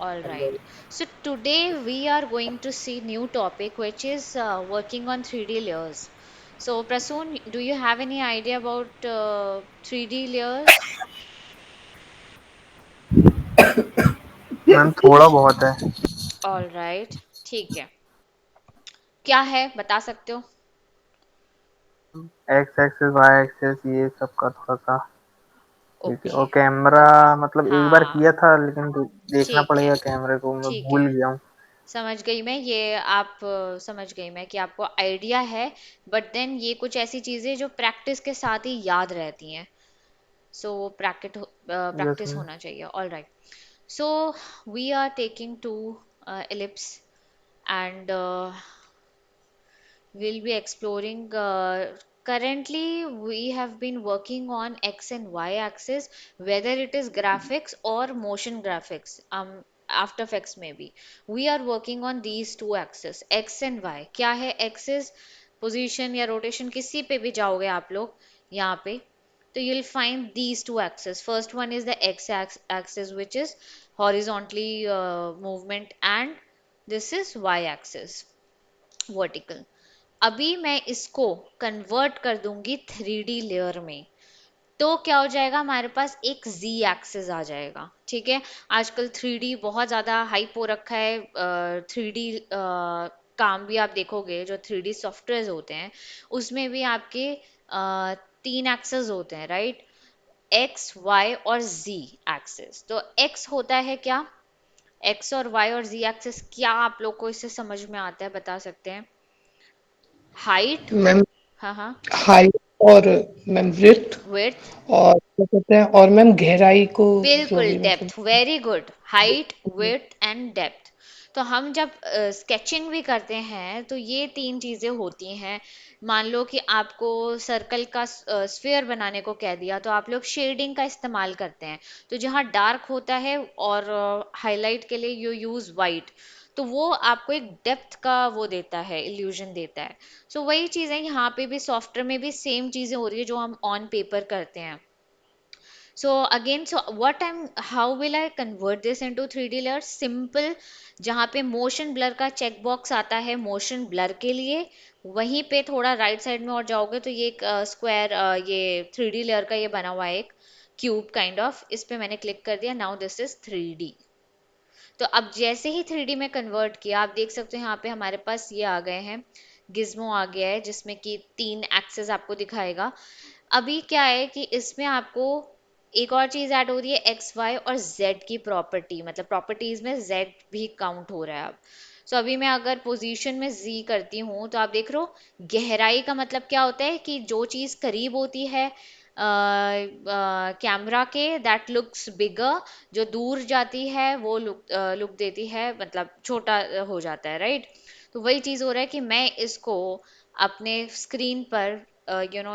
All Hello. right. So today we are going to see new topic which is working on 3D layers. So Prasoon, do you have any idea about 3D layers? Ma'am थोड़ा बहुत है। All right. ठीक है। क्या है बता सकते हो? एक्स एक्सेस वाई एक्सेस ये सब का थोड़ा सा ठीक है। ओके। और कैमरा मतलब एक बार किया हाँ, था लेकिन देखना ठीक है। पड़ेगा कैमरे को, मैं ठीक है। भूल गया हूँ। समझ गई मैं ये आप समझ गई मैं कि आपको आइडिया है बट देन ये कुछ ऐसी चीजें जो प्रैक्टिस के साथ ही याद रहती हैं सो वो यस प्रैक्टिस मैम। होना चाहिए all right so we are taking to ellipse and we'll be exploring currently we have been working on x and y axis whether it is graphics or motion graphics after effects maybe we are working on these two axes x and y क्या है axis position या rotation किसी पे भी जाओगे आप लोग यहाँ पे तो you'll find these two axes first one is the axis which is horizontally movement and this is y axis vertical अभी मैं इसको कन्वर्ट कर दूंगी 3D लेयर में तो क्या हो जाएगा हमारे पास एक z एक्सिस आ जाएगा ठीक है आजकल 3D बहुत ज़्यादा हाइप हो रखा है 3D काम भी आप देखोगे जो 3D सॉफ्टवेयर होते हैं उसमें भी आपके तीन एक्सेस होते हैं राइट एक्स वाई और z एक्सिस तो x होता है क्या x और y और z एक्सिस क्या आप लोग को इससे समझ में आता है बता सकते हैं हाइट मैम हाँ हाँ हाइट और मैम विड्थ विड्थ और क्या कहते हैं और मैम गहराई को जो बिल्कुल भी मतलब depth very good height width and depth तो हम जब स्केचिंग भी करते हैं तो ये तीन चीजें होती हैं मान लो कि आपको सर्कल का स्फीयर बनाने को कह दिया तो आप लोग शेडिंग का इस्तेमाल करते हैं तो जहाँ डार्क होता है और हाईलाइट के लिए यू यूज वाइट तो वो आपको एक डेप्थ का वो देता है इल्यूजन देता है सो वही चीजें यहाँ पे भी सॉफ्टवेयर में भी सेम चीजें हो रही है जो हम ऑन पेपर करते हैं so again, so what how will I convert this into 3D layers? Simple, जहाँ पे motion blur का check box आता है motion blur के लिए, वहीं पे थोड़ा right side में और जाओगे तो ये एक square ये 3D layer का ये बना हुआ है एक cube kind of, इस पे मैंने click कर दिया, now this is 3D. तो अब जैसे ही 3D में कन्वर्ट किया आप देख सकते हो यहाँ पे हमारे पास ये आ गए हैं गिज्मो आ गया है जिसमें कि तीन एक्सेस आपको दिखाएगा अभी क्या है कि इसमें आपको एक और चीज ऐड हो रही है एक्स वाई और जेड की प्रॉपर्टी मतलब प्रॉपर्टीज में जेड भी काउंट हो रहा है अब सो अभी मैं अगर पोजीशन में जी करती हूँ तो आप देख रहे हो गहराई का मतलब क्या होता है कि जो चीज करीब होती है कैमरा के दैट लुक्स बिगर जो दूर जाती है वो लुक देती है मतलब छोटा हो जाता है राइट तो वही चीज हो रहा है कि मैं इसको अपने स्क्रीन पर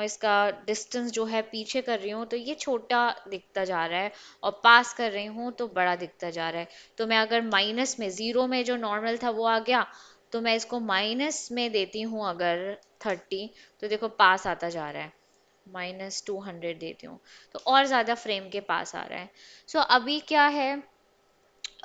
इसका डिस्टेंस जो है पीछे कर रही हूँ तो ये छोटा दिखता जा रहा है और पास कर रही हूँ तो बड़ा दिखता जा रहा है तो मैं अगर माइनस में जीरो में जो नॉर्मल था वो आ गया तो मैं इसको माइनस में देती हूँ अगर 30 तो देखो पास आता जा रहा है -200 देती हूँ तो और ज़्यादा फ्रेम के पास आ रहा है सो अभी क्या है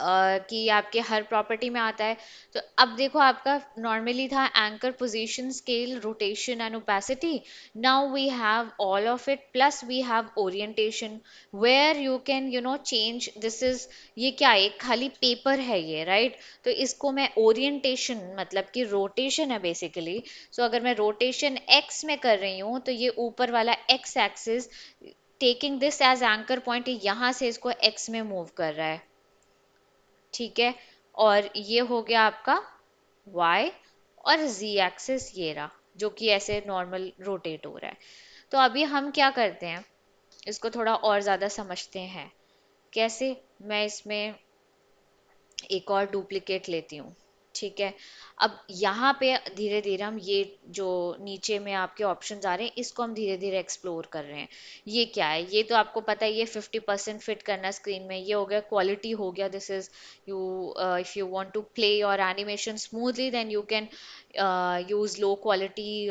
कि आपके हर प्रॉपर्टी में आता है तो अब देखो आपका नॉर्मली था anchor position scale rotation and opacity now we have all of it plus we have orientation where you can change this is ये क्या है एक खाली पेपर है ये राइट तो इसको मैं ओरिएंटेशन मतलब कि रोटेशन है बेसिकली सो अगर मैं रोटेशन एक्स में कर रही हूँ तो ये ऊपर वाला X axis taking this as anchor point यहाँ से इसको एक्स में मूव कर रहा है ठीक है और ये हो गया आपका y और z एक्सिस ये रहा जो कि ऐसे नॉर्मल रोटेट हो रहा है तो अभी हम क्या करते हैं इसको थोड़ा और ज़्यादा समझते हैं कैसे मैं इसमें एक और डुप्लीकेट लेती हूँ ठीक है अब यहाँ पे धीरे धीरे हम ये जो नीचे में आपके ऑप्शंस आ रहे हैं इसको हम धीरे धीरे एक्सप्लोर कर रहे हैं ये क्या है ये तो आपको पता है ये 50% फिट करना स्क्रीन में ये हो गया क्वालिटी हो गया this is you if you want to play your animation smoothly then you can use low quality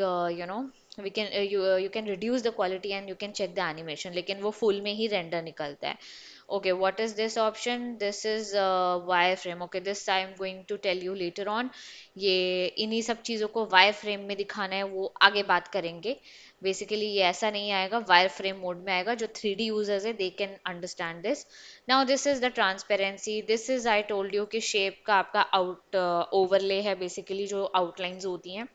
we can you can reduce the quality and you can check the animation लेकिन वो full में ही render निकलता है Okay, what is this option? This is wireframe. Okay, this I'm going to tell you later on. ये इन्हीं सब चीज़ों को वायर फ्रेम में दिखाना है, वो आगे बात करेंगे. बेसिकली ये ऐसा नहीं आएगा, वायर फ्रेम मोड में आएगा. जो 3D यूजर्स है, they can understand this. Now this is the transparency. This is, I told you कि शेप का आपका आउट ओवरले है, बेसिकली जो आउटलाइंस होती हैं.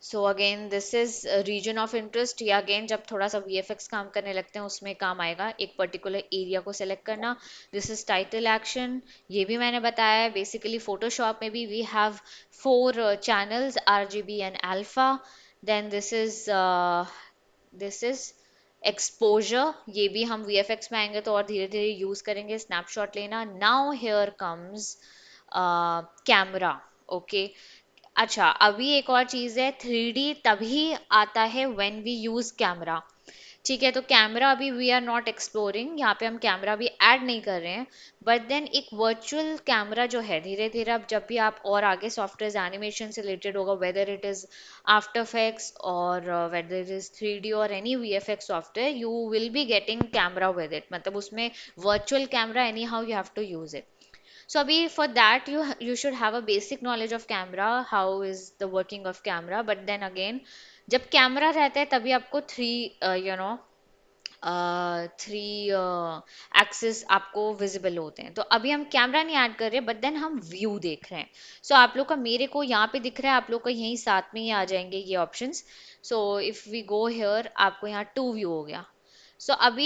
So again this is region of interest. या अगेन जब थोड़ा सा वीएफएक्स काम करने लगते हैं उसमें काम आएगा, एक पर्टिकुलर एरिया को सेलेक्ट करना. This is title action. ये भी मैंने बताया है. बेसिकली फोटोशॉप में भी we have 4 channels, RGB and alpha. Then this is exposure. ये भी हम वीएफएक्स में आएंगे तो और धीरे धीरे यूज करेंगे. स्नैपशॉट लेना. Now here comes camera. Okay. अच्छा, अभी एक और चीज है. 3D तभी आता है व्हेन वी यूज कैमरा. ठीक है, तो कैमरा अभी वी आर नॉट एक्सप्लोरिंग, यहाँ पे हम कैमरा भी ऐड नहीं कर रहे हैं. बट देन एक वर्चुअल कैमरा जो है, धीरे धीरे अब जब भी आप और आगे सॉफ्टवेयर एनिमेशन से रिलेटेड होगा, whether it is after effects और वेदर इट इज 3D और any VFX software, you will be getting camera with it. मतलब उसमें virtual camera any how you have to use it. So abhi, for that you should have a basic knowledge of camera, how is the working of camera. But then again, जब camera रहता है तभी आपको three three axis आपको visible होते हैं. तो अभी हम कैमरा नहीं ऐड कर रहे, बट देन हम व्यू देख रहे हैं. सो आप लोग का, मेरे को यहाँ पे दिख रहा है, आप लोग का यहीं साथ में ही आ जाएंगे ये options. So if we go here, आपको यहाँ टू व्यू हो गया. So Abhi,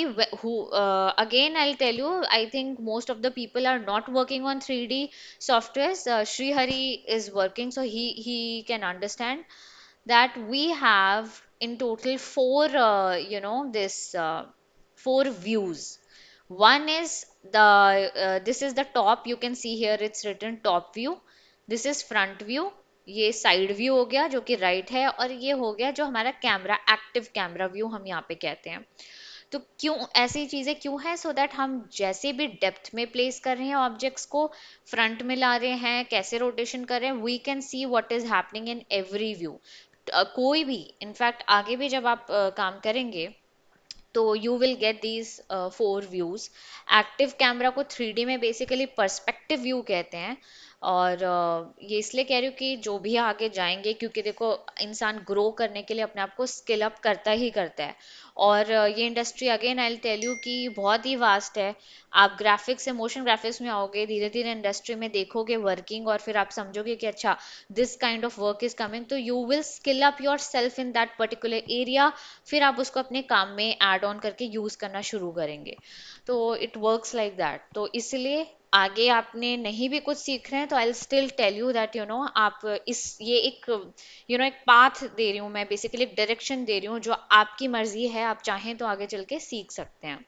again I'll tell you, I think most of the people are not working on 3D softwares. Sri Hari is working, so he can understand that we have in total four views. One is this is the top. You can see here it's written top view. This is front view. ये side view हो गया जो कि right है, और ये हो गया जो हमारा कैमरा, एक्टिव कैमरा व्यू हम यहाँ पे कहते हैं. तो क्यों ऐसी चीजें क्यों है? सो दैट हम जैसे भी डेप्थ में प्लेस कर रहे हैं ऑब्जेक्ट्स को, फ्रंट में ला रहे हैं, कैसे रोटेशन कर रहे हैं, we can see what is happening in every view. कोई भी, इनफैक्ट आगे भी जब आप काम करेंगे तो you will get these 4 views. Active camera को 3D में बेसिकली पर्सपेक्टिव व्यू कहते हैं. और ये इसलिए कह रही हूँ कि जो भी आगे जाएंगे, क्योंकि देखो इंसान ग्रो करने के लिए अपने आप को स्किल अप करता ही करता है. और ये industry again I will tell you कि बहुत ही वास्ट है. आप ग्राफिक्स से मोशन ग्राफिक्स में आओगे, धीरे धीरे इंडस्ट्री में देखोगे वर्किंग, और फिर आप समझोगे कि अच्छा, this kind of work is coming, तो you will skill up your self in that particular area. फिर आप उसको अपने काम में ऐड ऑन करके यूज करना शुरू करेंगे. तो इट वर्क्स लाइक दैट. तो इसलिए आगे आपने नहीं भी कुछ सीख रहे हैं तो I still tell you that आप इस ये एक एक पाथ दे रही हूँ मैं, बेसिकली एक डायरेक्शन दे रही हूँ, जो आपकी मर्जी है, आप चाहें तो आगे चल के सीख सकते हैं.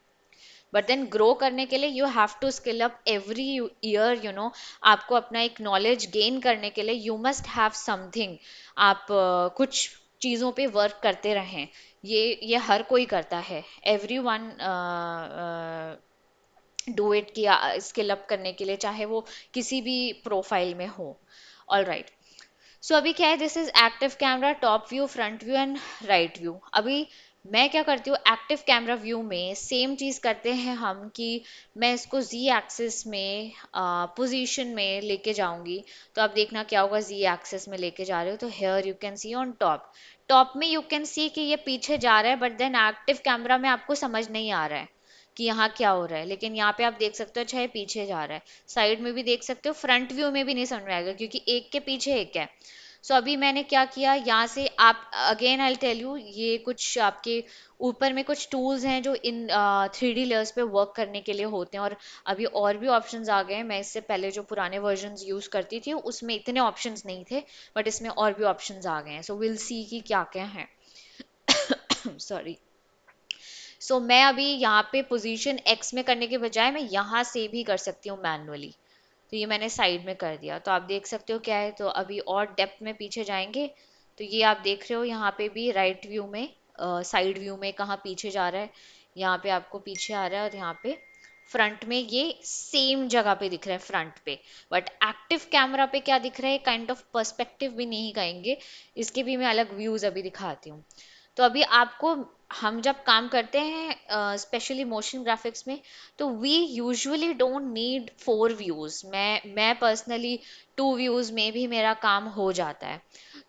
बट देन ग्रो करने के लिए you have to skill up every year. आपको अपना एक नॉलेज गेन करने के लिए यू मस्ट हैव समथिंग. आप कुछ चीज़ों पे वर्क करते रहें. ये हर कोई करता है. एवरी वन डू इट किया स्किल अप करने के लिए, चाहे वो किसी भी प्रोफाइल में हो. All right. सो अभी क्या है, this is active camera, top view, front view and right view. अभी मैं क्या करती हूँ, एक्टिव कैमरा व्यू में सेम चीज करते हैं हम कि मैं इसको जी एक्सिस में पोजीशन में लेके जाऊंगी. तो अब देखना क्या होगा, जी एक्सिस में लेके जा रहे हो तो here you can see on top. Top में यू कैन सी कि ये पीछे जा रहा है, बट देन एक्टिव कैमरा में आपको समझ नहीं आ रहा है कि यहाँ क्या हो रहा है. लेकिन यहाँ पे आप देख सकते हो, अच्छा ये पीछे जा रहा है. साइड में भी देख सकते हो, फ्रंट व्यू में भी नहीं समझ में आएगा क्योंकि एक के पीछे एक है. सो अभी मैंने क्या किया, यहाँ से आप अगेन आई टेल यू, ये कुछ आपके ऊपर में कुछ टूल्स हैं जो इन 3D लेयर्स पे वर्क करने के लिए होते हैं. और अभी और भी ऑप्शंस आ गए हैं. मैं इससे पहले जो पुराने वर्जन्स यूज करती थी उसमें इतने ऑप्शंस नहीं थे, बट इसमें और भी ऑप्शंस आ गए हैं. सो विल सी कि क्या क्या है. सॉरी. सो मैं अभी यहाँ पे पोजीशन एक्स में करने के बजाय मैं यहाँ से भी कर सकती हूँ मैनुअली. तो ये मैंने साइड में कर दिया, तो आप देख सकते हो क्या है. तो अभी और डेप्थ में पीछे जाएंगे तो ये आप देख रहे हो यहाँ पे भी राइट व्यू में, साइड व्यू में कहाँ पीछे जा रहा है. यहाँ पे आपको पीछे आ रहा है, और यहाँ पे फ्रंट में ये सेम जगह पे दिख रहा है फ्रंट पे. बट एक्टिव कैमरा पे क्या दिख रहा है, काइंड ऑफ पर्सपेक्टिव भी नहीं कहेंगे इसके भी, मैं अलग व्यूज अभी दिखाती हूँ. तो अभी आपको हम जब काम करते हैं स्पेशली मोशन ग्राफिक्स में, तो we usually don't need 4 views. मैं पर्सनली 2 व्यूज में भी मेरा काम हो जाता है।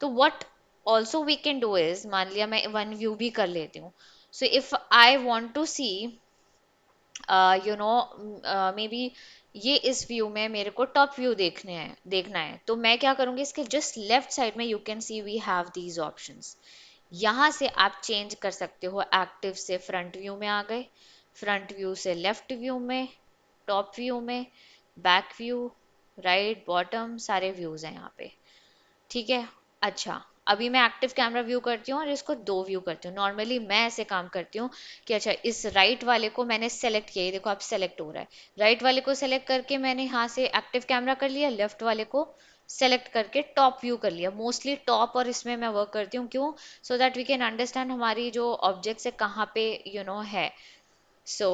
तो what also we can do is, मान लिया मैं 1 व्यू भी कर लेती हूँ। So if I want to see you know maybe ये इस व्यू में मेरे को टॉप व्यू देखना है, तो मैं क्या करूंगी, इसके जस्ट लेफ्ट साइड में you can see we have these options. यहाँ से आप चेंज कर सकते हो, एक्टिव से फ्रंट व्यू में आ गए, फ्रंट व्यू से लेफ्ट व्यू में, टॉप व्यू में, बैक व्यू, राइट बॉटम, सारे व्यूज हैं यहाँ पे। ठीक है। अच्छा, अभी मैं एक्टिव कैमरा व्यू करती हूँ और इसको 2 व्यू करती हूँ। नॉर्मली मैं ऐसे काम करती हूँ कि अच्छा, इस राइट वाले को मैंने सेलेक्ट किया, ये देखो आप सेलेक्ट हो रहा है। राइट वाले को सेलेक्ट करके मैंने यहाँ से एक्टिव कैमरा कर लिया, लेफ्ट वाले को सेलेक्ट करके टॉप व्यू कर लिया। मोस्टली टॉप और इसमें मैं वर्क करती हूँ, क्यों? So that we can understand हमारी जो ऑब्जेक्ट्स है कहाँ पे है। सो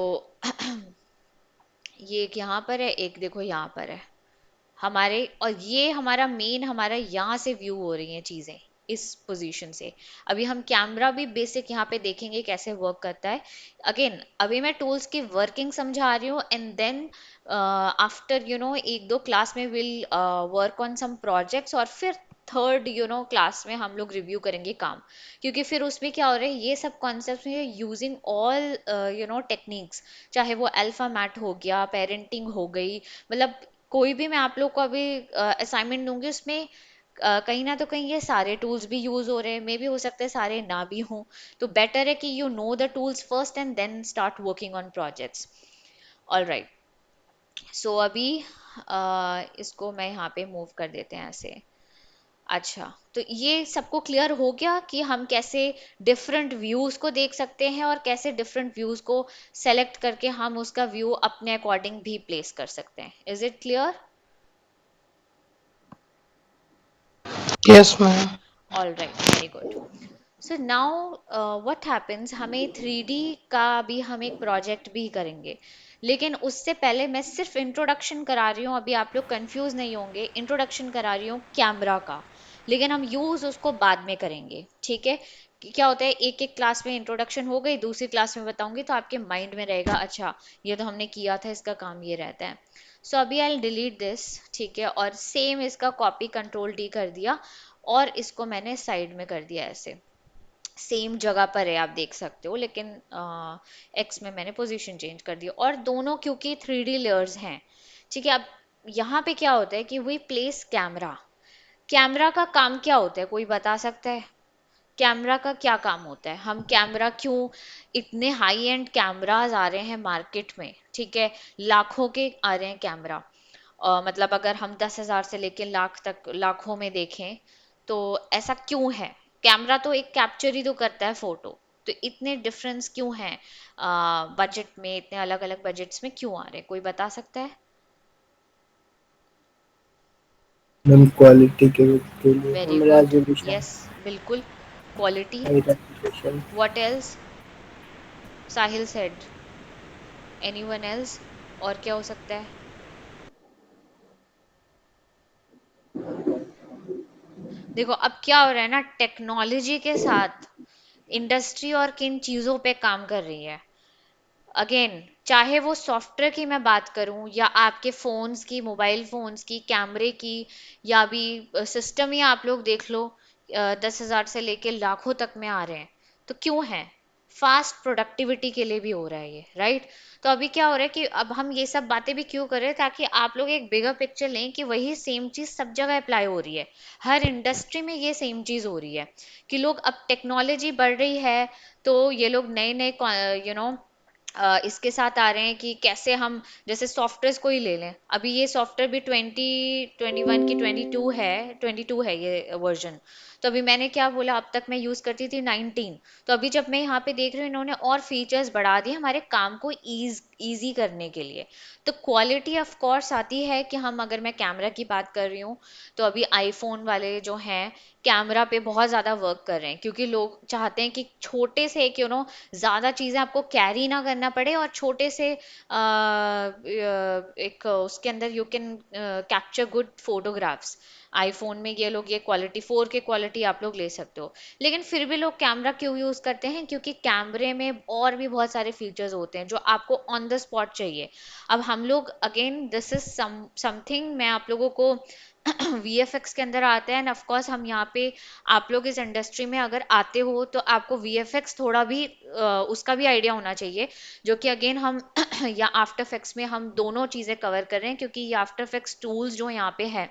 ये एक यहाँ पर है, एक देखो यहाँ पर है हमारे, और ये हमारा मेन, हमारा यहाँ से व्यू हो रही हैं चीज़ें इस पोजीशन से। अभी हम कैमरा भी बेसिक यहाँ पे देखेंगे कैसे वर्क करता है। अगेन अभी मैं टूल्स की वर्किंग समझा रही हूँ, एंड देन आफ्टर 1-2 क्लास में will work on some projects, और फिर थर्ड क्लास में हम लोग रिव्यू करेंगे काम। क्योंकि फिर उसमें क्या हो रहा है, ये सब कॉन्सेप्ट में यूजिंग ऑल टेक्निक्स, चाहे वो अल्फा मैट हो गया, पेरेंटिंग हो गई, मतलब कोई भी मैं आप लोग को अभी असाइनमेंट दूंगी उसमें कहीं ना तो कहीं ये सारे टूल्स भी यूज हो रहे हैं, मे भी हो सकते हैं सारे ना भी हों। तो बेटर है कि you know the tools first and then start working on projects. All right. So अभी इसको मैं यहाँ पे मूव कर देते हैं ऐसे। अच्छा, तो ये सबको क्लियर हो गया कि हम कैसे डिफरेंट व्यूज को देख सकते हैं और कैसे डिफरेंट व्यूज को सेलेक्ट करके हम उसका व्यू अपने अकॉर्डिंग भी प्लेस कर सकते हैं। Is it clear? Yes ma'am. All right, very good. So now what happens, हमें 3D का भी हम एक प्रोजेक्ट भी करेंगे, लेकिन उससे पहले मैं सिर्फ इंट्रोडक्शन करा रही हूँ, अभी आप लोग कंफ्यूज नहीं होंगे। इंट्रोडक्शन करा रही हूँ कैमरा का, लेकिन हम यूज उसको बाद में करेंगे। ठीक है? कि क्या होता है, एक एक क्लास में इंट्रोडक्शन हो गई, दूसरी क्लास में बताऊंगी तो आपके माइंड में रहेगा, अच्छा ये तो हमने किया था, इसका काम ये रहता है। सो अभी आई डिलीट दिस। ठीक है, और सेम इसका कॉपी कंट्रोल D कर दिया, और इसको मैंने साइड में कर दिया ऐसे। सेम जगह पर है, आप देख सकते हो, लेकिन एक्स में मैंने पोजीशन चेंज कर दी, और दोनों क्योंकि 3D लेयर्स हैं। ठीक है, अब यहाँ पे क्या होता है कि वी प्लेस कैमरा। कैमरा का काम क्या होता है, कोई बता सकता है? कैमरा का क्या काम होता है? हम कैमरा क्यों, इतने हाई एंड कैमराज आ रहे हैं मार्केट में, ठीक है, लाखों के आ रहे हैं कैमरा। मतलब अगर हम 10,000 से लेके लाख तक, लाखों में देखें, तो ऐसा क्यों है? कैमरा तो एक कैप्चर ही तो करता है फोटो, तो इतने डिफरेंस क्यों हैं बजट में, इतने अलग अलग बजट्स में क्यों आ रहे हैं, कोई बता सकता है? मैम क्वालिटी के लिए very ma'am, good, resolution, yes, बिल्कुल, quality. High resolution. What else? Sahil said, anyone else? और क्या हो सकता है? देखो अब क्या हो रहा है ना, टेक्नोलॉजी के साथ इंडस्ट्री और किन चीजों पे काम कर रही है। अगेन, चाहे वो सॉफ्टवेयर की मैं बात करूं, या आपके फोन्स की, मोबाइल फोन्स की, कैमरे की, या भी सिस्टम ही आप लोग देख लो, 10,000 से लेके लाखों तक में आ रहे हैं। तो क्यों है? फास्ट प्रोडक्टिविटी के लिए भी हो रहा है ये, राइट? तो अभी क्या हो रहा है कि अब हम ये सब बातें भी क्यों कर रहे हैं, ताकि आप लोग एक बिगर पिक्चर लें कि वही सेम चीज सब जगह अप्लाई हो रही है। हर इंडस्ट्री में ये सेम चीज हो रही है कि लोग, अब टेक्नोलॉजी बढ़ रही है, तो ये लोग नए नए इसके साथ आ रहे हैं कि कैसे हम, जैसे सॉफ्टवेयर को ही ले लें, अभी ये सॉफ्टवेयर भी 2021 की 22 है ये वर्जन। तो अभी मैंने क्या बोला, अब तक मैं यूज करती थी 19, तो अभी जब मैं यहाँ पे देख रही हूँ, इन्होंने और फीचर्स बढ़ा दिए हमारे काम को इजी करने के लिए। तो क्वालिटी ऑफ कोर्स आती है कि हम, अगर मैं कैमरा की बात कर रही हूँ, तो अभी आईफोन वाले जो हैं कैमरा पे बहुत ज़्यादा वर्क कर रहे हैं, क्योंकि लोग चाहते हैं कि छोटे से एक ज़्यादा चीज़ें आपको कैरी ना करना पड़े, और छोटे से एक उसके अंदर you can capture good photographs. IPhone में ये लोग ये क्वालिटी 4K क्वालिटी क्वालिटी आप लोग ले सकते हो। लेकिन फिर भी लोग कैमरा क्यों यूज़ करते हैं? क्योंकि कैमरे में और भी बहुत सारे फीचर्स होते हैं जो आपको ऑन द स्पॉट चाहिए। अब हम लोग अगेन दिस इज समथिंग मैं आप लोगों को वीएफएक्स के अंदर आते हैं एंड ऑफ कोर्स हम यहाँ पे आप लोग इस इंडस्ट्री में अगर आते हो तो आपको वीएफएक्स थोड़ा भी उसका भी आइडिया होना चाहिए, जो कि अगेन हम या आफ्टर इफेक्ट्स में हम दोनों चीज़ें कवर कर रहे हैं, क्योंकि ये आफ्टर इफेक्ट्स टूल्स जो यहाँ पे है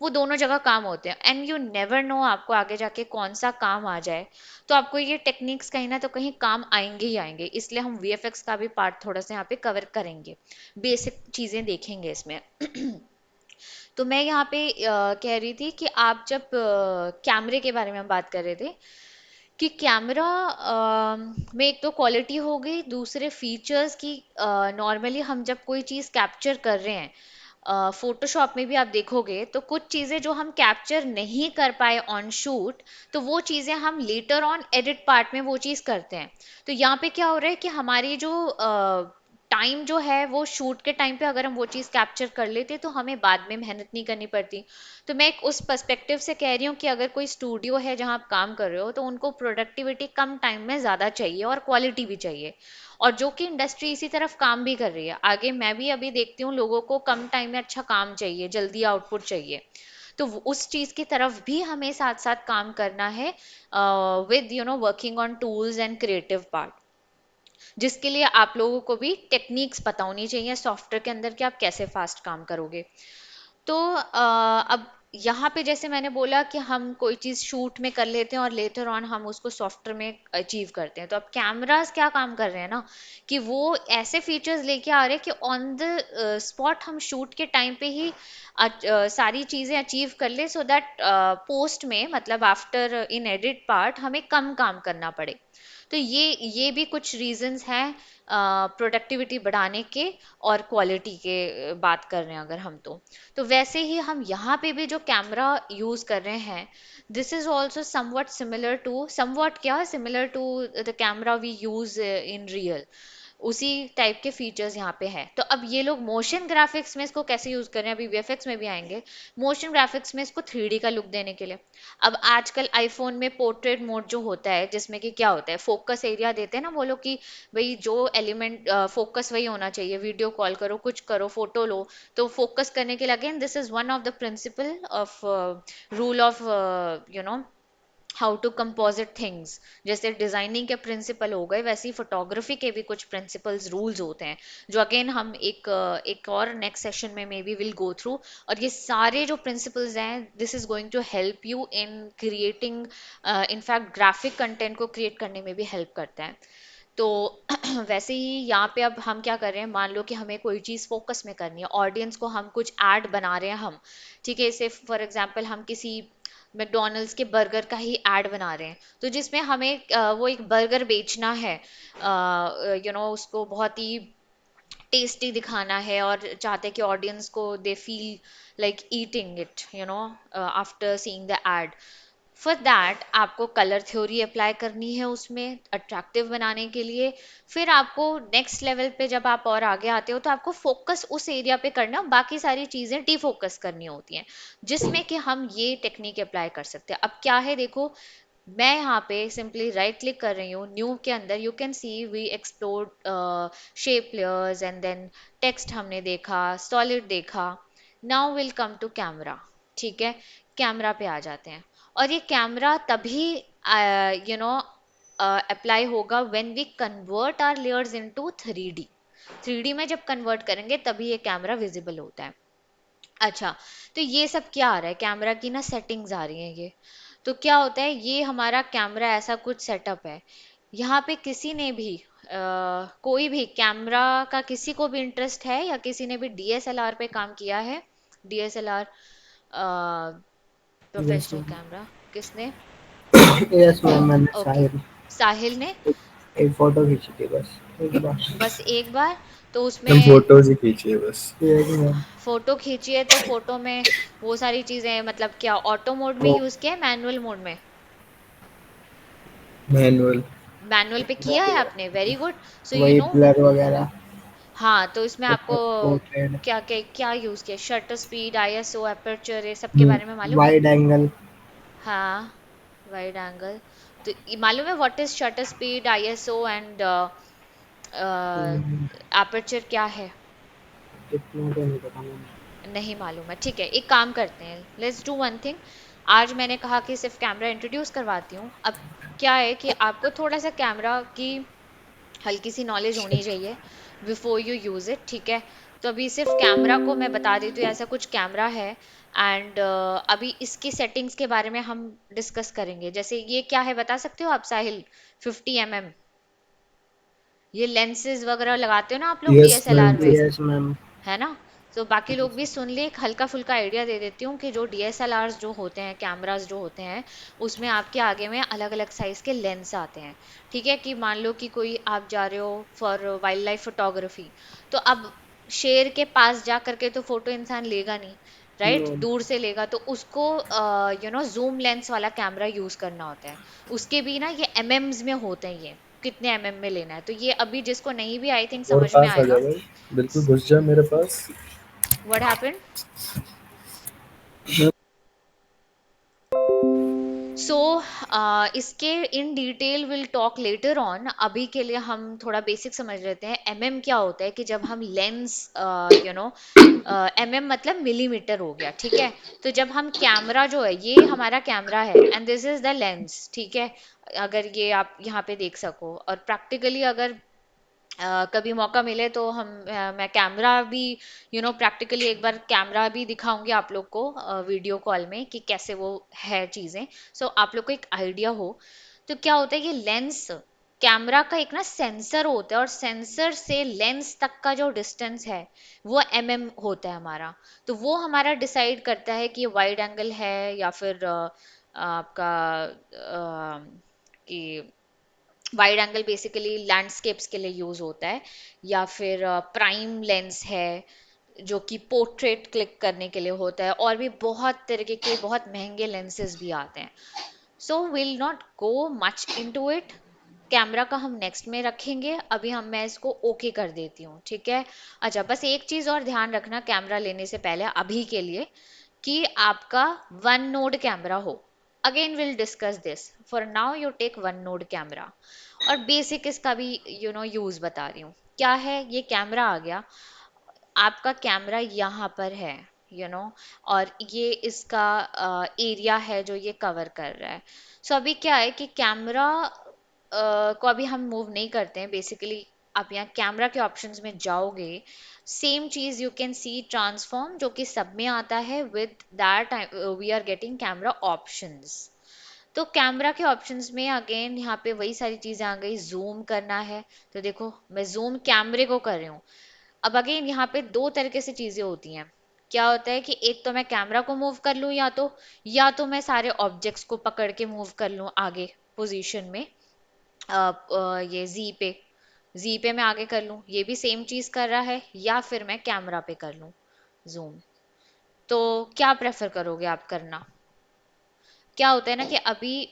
वो दोनों जगह काम होते हैं एंड यू नेवर नो आपको आगे जाके कौन सा काम आ जाए। तो आपको ये टेक्निक्स कहीं ना तो कहीं काम आएंगे ही आएंगे, इसलिए हम वीएफएक्स का भी पार्ट थोड़ा सा यहाँ पे कवर करेंगे, बेसिक चीज़ें देखेंगे इसमें। तो मैं यहाँ पे कह रही थी कि आप जब कैमरे के बारे में हम बात कर रहे थे कि कैमरा में एक तो क्वालिटी हो गई, दूसरे फीचर्स की नॉर्मली हम जब कोई चीज़ कैप्चर कर रहे हैं फोटोशॉप में भी आप देखोगे तो कुछ चीज़ें जो हम कैप्चर नहीं कर पाए ऑन शूट, तो वो चीज़ें हम लेटर ऑन एडिट पार्ट में वो चीज़ करते हैं। तो यहाँ पे क्या हो रहा है कि हमारी जो टाइम जो है वो शूट के टाइम पे अगर हम वो चीज़ कैप्चर कर लेते तो हमें बाद में मेहनत नहीं करनी पड़ती। तो मैं एक उस पर्सपेक्टिव से कह रही हूँ कि अगर कोई स्टूडियो है जहाँ आप काम कर रहे हो तो उनको प्रोडक्टिविटी कम टाइम में ज़्यादा चाहिए और क्वालिटी भी चाहिए, और जो कि इंडस्ट्री इसी तरफ काम भी कर रही है। आगे मैं भी अभी देखती हूँ लोगों को कम टाइम में अच्छा काम चाहिए, जल्दी आउटपुट चाहिए। तो उस चीज़ की तरफ भी हमें साथ साथ काम करना है with working on tools and creative part, जिसके लिए आप लोगों को भी टेक्निक्स पता होनी चाहिए सॉफ्टवेयर के अंदर कि आप कैसे फास्ट काम करोगे। तो अब यहाँ पे जैसे मैंने बोला कि हम कोई चीज़ शूट में कर लेते हैं और लेटर ऑन हम उसको सॉफ्टवेयर में अचीव करते हैं। तो अब कैमरास क्या काम कर रहे हैं ना कि वो ऐसे फीचर्स लेके आ रहे हैं कि ऑन द स्पॉट हम शूट के टाइम पे ही सारी चीज़ें अचीव कर ले, सो दैट पोस्ट में मतलब आफ्टर इन एडिट पार्ट हमें कम काम करना पड़े। तो ये भी कुछ रीजंस हैं प्रोडक्टिविटी बढ़ाने के और क्वालिटी के बात कर रहे हैं अगर हम तो वैसे ही हम यहाँ पे भी जो कैमरा यूज कर रहे हैं, दिस इज ऑल्सो समवट क्या similar to the camera we use in real, उसी टाइप के फीचर्स यहाँ पे हैं। तो अब ये लोग मोशन ग्राफिक्स में इसको कैसे यूज कर रहे हैं, अभी वीएफएक्स में भी आएंगे। मोशन ग्राफिक्स में इसको 3D का लुक देने के लिए अब आजकल आईफोन में पोर्ट्रेट मोड जो होता है, जिसमें कि क्या होता है फोकस एरिया देते हैं ना वो लोग कि भाई जो एलिमेंट फोकस वही होना चाहिए, वीडियो कॉल करो कुछ करो फोटो लो, तो फोकस करने के लिए again this is one of the principle of rule of how to composite things. जैसे डिजाइनिंग के प्रिंसिपल हो गए, वैसे ही फोटोग्राफी के भी कुछ प्रिंसिपल्स रूल्स होते हैं जो अगेन हम एक और नेक्स्ट सेशन में maybe will go through. और ये सारे जो प्रिंसिपल्स हैं this is going to help you in creating, in fact graphic content को क्रिएट करने में भी हेल्प करता है। तो वैसे ही यहाँ पे अब हम क्या कर रहे हैं, मान लो कि हमें कोई चीज़ फोकस में करनी है, ऑडियंस को हम कुछ ऐड बना रहे हैं हम, ठीक है, इसे फॉर एग्जांपल हम किसी मैकडोनल्ड्स के बर्गर का ही ऐड बना रहे हैं, तो जिसमें हमें वो एक बर्गर बेचना है, उसको बहुत ही टेस्टी दिखाना है और चाहते हैं कि ऑडियंस को they feel like eating it after seeing the ad. For that आपको कलर थ्योरी अप्लाई करनी है उसमें अट्रैक्टिव बनाने के लिए। फिर आपको नेक्स्ट लेवल पे जब आप और आगे आते हो तो आपको फोकस उस एरिया पे करना, बाकी सारी चीज़ें डिफोकस करनी होती हैं, जिसमें कि हम ये टेक्निक अप्लाई कर सकते हैं। अब क्या है देखो, मैं यहाँ पे सिंपली राइट क्लिक कर रही हूँ न्यू के अंदर, you can see we explore shape layers and then text हमने देखा, सॉलिड देखा। Now will come to camera, ठीक है, कैमरा पे आ जाते हैं। और ये कैमरा तभी यू नो अप्लाई होगा when we convert our layers into 3D। 3D में जब कन्वर्ट करेंगे तभी ये कैमरा विजिबल होता है। अच्छा, तो ये सब क्या आ रहा है, कैमरा की ना सेटिंग्स आ रही हैं ये। तो क्या होता है, ये हमारा कैमरा ऐसा कुछ सेटअप है, यहाँ पे किसी ने भी कोई भी कैमरा का किसी को भी इंटरेस्ट है या किसी ने भी डीएसएलआर पे काम किया है, DSLR yes professional ma'am. Camera, किसने? यस मैम, मैंने ओके, साहिल साहिल ने एक फोटो खींची थी बस एक बार। बस एक बार, तो हम उसमें फोटोज ही खींचिए बस। Yes ma'am. फोटो खींची है तो फोटो में वो सारी चीजें मतलब क्या ऑटो मोड में वो यूज किया है मैनुअल मोड में? मैनुअल। मैनुअल पे किया है आपने, वेरी गुड। सो वही ब्लर वगैरह, हाँ, तो इसमें आपको पोर्ट्रेट, क्या क्या क्या यूज किया, शटर स्पीड, आईएसओ, अपर्चर, ये सब के बारे में मालूम है? Wide angle. हाँ, वाइड एंगल। तो मालूम है what is shutter speed, ISO and hmm, aperture क्या है? इतना तो नहीं पता मैंने। नहीं मालूम है, ठीक है, एक काम करते हैं, लेट्स डू वन थिंग। आज मैंने कहा कि सिर्फ कैमरा इंट्रोड्यूस करवाती हूँ। अब क्या है कि आपको थोड़ा सा कैमरा की हल्की सी नॉलेज होनी चाहिए बिफोर यू यूज इट, ठीक है? तो अभी सिर्फ कैमरा को मैं बता देती हूँ, ऐसा कुछ कैमरा है। एंड अभी इसकी सेटिंग्स के बारे में हम डिस्कस करेंगे। जैसे ये क्या है बता सकते हो आप साहिल? 50 mm, ये लेंसेज वगैरह लगाते हो ना आप लोग यस मैम। डीएसएलआर में, यस मैम। है ना? तो बाकी लोग भी सुन ले, एक हल्का फुल्का आइडिया दे देती हूँ कि जो डीएसएलआर जो होते हैं, कैमरास जो होते हैं, उसमें आपके आगे में अलग अलग साइज के लेंस आते हैं। ठीक है, कि मान लो कि कोई आप जा रहे हो फॉर वाइल्ड लाइफ फोटोग्राफी, तो अब शेर के पास जा करके तो फोटो इंसान लेगा नहीं, राइट? नो। दूर से लेगा, तो उसको जूम लेंस वाला कैमरा यूज करना होता है। उसके भी ना ये एमएम्स में होते हैं, ये कितने एमएम में लेना है। तो ये अभी जिसको नहीं भी आई थिंक और समझ में पास आ जा आएगा। भाई, बिल्कुल घुस जा मेरे पास। What happened? सो इसके in detail will talk later on. अभी के लिए हम थोड़ा बेसिक समझ लेते हैं। एमएम क्या होता है कि जब हम लेंस, यू नो एमएम मतलब मिलीमीटर हो गया, ठीक है? तो जब हम कैमरा जो है, ये हमारा कैमरा है and this is the lens, ठीक है? अगर ये आप यहाँ पे देख सको, और प्रैक्टिकली अगर कभी मौका मिले तो मैं कैमरा भी प्रैक्टिकली एक बार कैमरा भी दिखाऊंगी आप लोग को वीडियो कॉल में कि कैसे वो है चीज़ें। सो आप लोग को एक आइडिया हो। तो क्या होता है, ये लेंस कैमरा का एक ना सेंसर होता है, और सेंसर से लेंस तक का जो डिस्टेंस है वो एमएम होता है हमारा। तो वो हमारा डिसाइड करता है कि वाइड एंगल है या फिर आपका कि वाइड एंगल बेसिकली लैंडस्केप्स के लिए यूज होता है, या फिर प्राइम लेंस है जो कि पोर्ट्रेट क्लिक करने के लिए होता है, और भी बहुत तरीके के बहुत महंगे लेंसेज भी आते हैं। So will not go much into it. Camera का हम नेक्स्ट में रखेंगे, अभी मैं इसको ओके कर देती हूँ, ठीक है? अच्छा, बस एक चीज और ध्यान रखना कैमरा लेने से पहले अभी के लिए, कि आपका वन नोड कैमरा हो। Again will discuss this, for now you take one node camera. और बेसिक इसका भी यूज बता रही हूँ। क्या है, ये कैमरा आ गया, आपका कैमरा यहाँ पर है, और ये इसका एरिया है जो ये कवर कर रहा है। सो अभी क्या है कि कैमरा को अभी हम मूव नहीं करते हैं बेसिकली। आप यहाँ कैमरा के ऑप्शंस में जाओगे, सेम चीज यू कैन सी ट्रांसफॉर्म, जो कि सब में आता है। With that we are getting camera options. तो कैमरा के ऑप्शंस में अगेन यहाँ पे वही सारी चीजें आ गई। जूम करना है तो देखो मैं जूम कैमरे को कर रही हूँ। अब अगेन यहाँ पे दो तरीके से चीजें होती हैं। क्या होता है कि एक तो मैं कैमरा को मूव कर लूँ, या तो मैं सारे ऑब्जेक्ट्स को पकड़ के मूव कर लूँ आगे पोजीशन में। ये जी पे मैं आगे कर लूँ, ये भी सेम चीज कर रहा है, या फिर मैं कैमरा पे कर लूँ जूम। तो क्या प्रेफर करोगे आप करना? क्या होता है ना कि अभी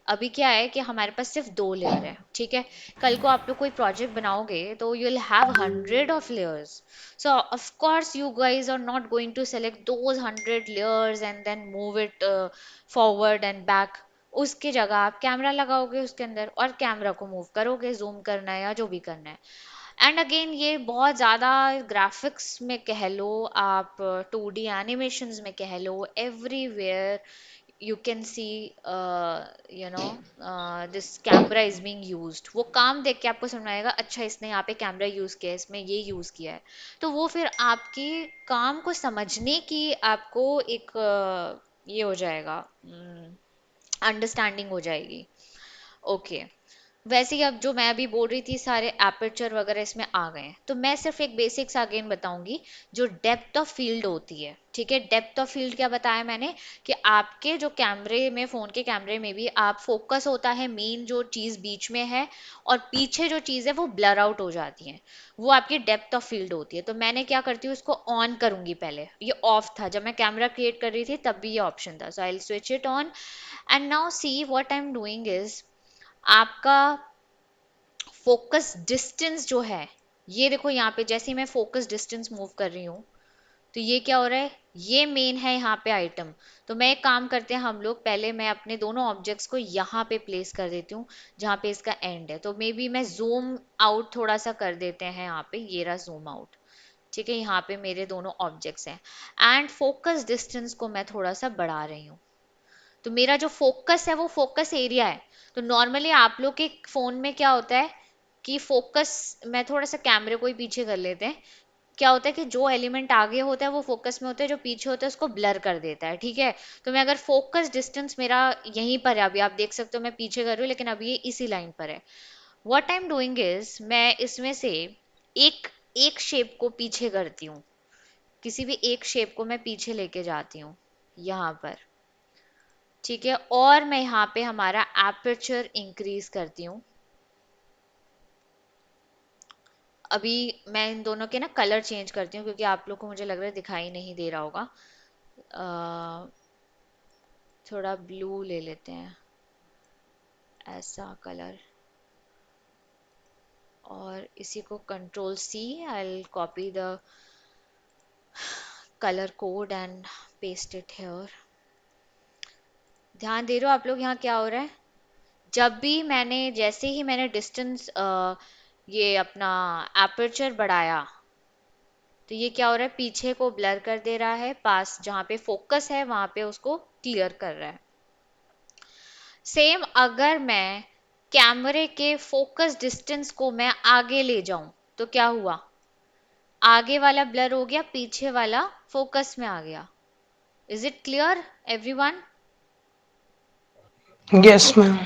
अभी क्या है कि हमारे पास सिर्फ दो लेयर है, ठीक है? कल को आप लोग कोई प्रोजेक्ट बनाओगे तो you will have 100 of layers। So of course you guys are not going to select those 100 layers and then move it forward and back. उसकी जगह आप कैमरा लगाओगे उसके अंदर, और कैमरा को मूव करोगे, जूम करना है या जो भी करना है। एंड अगेन ये बहुत ज़्यादा ग्राफिक्स में कह लो, आप 2D एनिमेशंस में कह लो, everywhere you can see this camera is being used। वो काम देख के आपको समझ में आएगा, अच्छा इसने यहाँ पे कैमरा यूज किया है, इसमें ये यूज किया है। तो वो फिर आपकी काम को समझने की आपको एक ये हो जाएगा, अंडरस्टैंडिंग हो जाएगी। ओके। वैसे ही अब जो मैं अभी बोल रही थी सारे एपर्चर वगैरह इसमें आ गए हैं, तो मैं सिर्फ एक बेसिक्स अगेन बताऊंगी। जो डेप्थ ऑफ फील्ड होती है, ठीक है? डेप्थ ऑफ फील्ड क्या बताया मैंने? कि आपके जो कैमरे में, फोन के कैमरे में भी आप फोकस होता है मेन जो चीज बीच में है, और पीछे जो चीज है वो ब्लर आउट हो जाती है। वो आपकी डेप्थ ऑफ फील्ड होती है। तो मैंने क्या करती हूँ, इसको ऑन करूंगी। पहले ये ऑफ था जब मैं कैमरा क्रिएट कर रही थी, तब भी ये ऑप्शन था। So I will switch it on and now see what I am doing is, आपका फोकस डिस्टेंस जो है, ये देखो यहाँ पे जैसे ही मैं फोकस डिस्टेंस मूव कर रही हूँ, तो ये क्या हो रहा है, ये मेन है यहाँ पे आइटम। तो मैं एक काम करते हैं हम लोग, पहले मैं अपने दोनों ऑब्जेक्ट्स को यहाँ पे प्लेस कर देती हूँ जहाँ पे इसका एंड है। तो मे बी मैं जूम आउट थोड़ा सा कर देते हैं यहाँ पे, ये रहा जूम आउट। ठीक है, यहाँ पे मेरे दोनों ऑब्जेक्ट्स हैं एंड फोकस डिस्टेंस को मैं थोड़ा सा बढ़ा रही हूँ। तो मेरा जो फोकस है वो फोकस एरिया है। तो नॉर्मली आप लोग के फोन में क्या होता है कि फोकस, मैं थोड़ा सा कैमरे को ही पीछे कर लेते हैं, क्या होता है कि जो एलिमेंट आगे होता है वो फोकस में होता है, जो पीछे होता है उसको ब्लर कर देता है। ठीक है, तो मैं अगर फोकस डिस्टेंस मेरा यहीं पर है, अभी आप देख सकते हो मैं पीछे कर रही हूँ लेकिन अभी ये इसी लाइन पर है। What I am doing is, मैं इसमें से एक एक शेप को पीछे करती हूँ, किसी भी एक शेप को मैं पीछे लेके जाती हूँ यहाँ पर। ठीक है, और मैं यहाँ पे हमारा एपर्चर इंक्रीज करती हूँ। अभी मैं इन दोनों के ना कलर चेंज करती हूँ क्योंकि आप लोग को मुझे लग रहा है दिखाई नहीं दे रहा होगा। थोड़ा ब्लू ले लेते हैं, ऐसा कलर, और इसी को control C, I copy the colour code and paste it here. ध्यान दे रहे हो आप लोग यहाँ क्या हो रहा है? जब भी मैंने, जैसे ही मैंने डिस्टेंस ये अपना एपर्चर बढ़ाया, तो ये क्या हो रहा है, पीछे को ब्लर कर दे रहा है, पास जहाँ पे फोकस है वहां पे उसको क्लियर कर रहा है। सेम अगर मैं कैमरे के फोकस डिस्टेंस को मैं आगे ले जाऊं तो क्या हुआ, आगे वाला ब्लर हो गया, पीछे वाला फोकस में आ गया। Is it clear everyone? Yes, ma'am.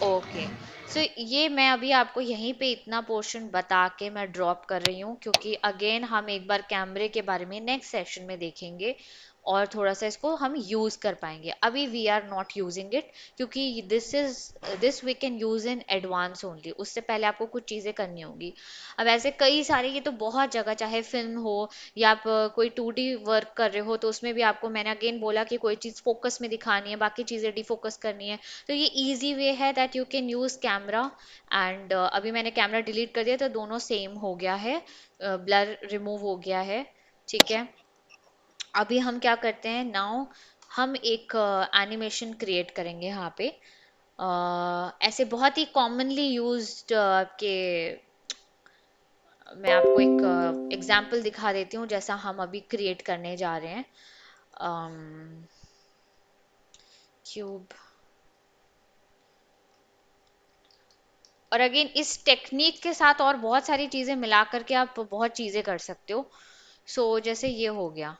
Okay, so ये मैं अभी आपको यहीं पे इतना पोर्शन बता के मैं ड्रॉप कर रही हूँ क्योंकि अगेन हम एक बार कैमरे के बारे में नेक्स्ट सेशन में देखेंगे और थोड़ा सा इसको हम यूज कर पाएंगे। अभी we are not using it क्योंकि this we can use in advance only, उससे पहले आपको कुछ चीज़ें करनी होगी। अब ऐसे कई सारे, ये तो बहुत जगह, चाहे फिल्म हो या आप कोई 2D वर्क कर रहे हो तो उसमें भी आपको मैंने अगेन बोला कि कोई चीज़ फोकस में दिखानी है, बाकी चीज़ें डिफोकस करनी है। तो ये इजी वे है that you can use camera. And अभी मैंने कैमरा डिलीट कर दिया तो दोनों सेम हो गया है, ब्लर रिमूव हो गया है। ठीक है, अभी हम क्या करते हैं नाउ, हम एक एनिमेशन क्रिएट करेंगे यहाँ पे। ऐसे बहुत ही कॉमनली यूज्ड आपके, मैं आपको एक एग्जांपल दिखा देती हूँ जैसा हम अभी क्रिएट करने जा रहे हैं। क्यूब, और अगेन इस टेक्निक के साथ और बहुत सारी चीजें मिला करके आप बहुत चीजें कर सकते हो। जैसे ये हो गया,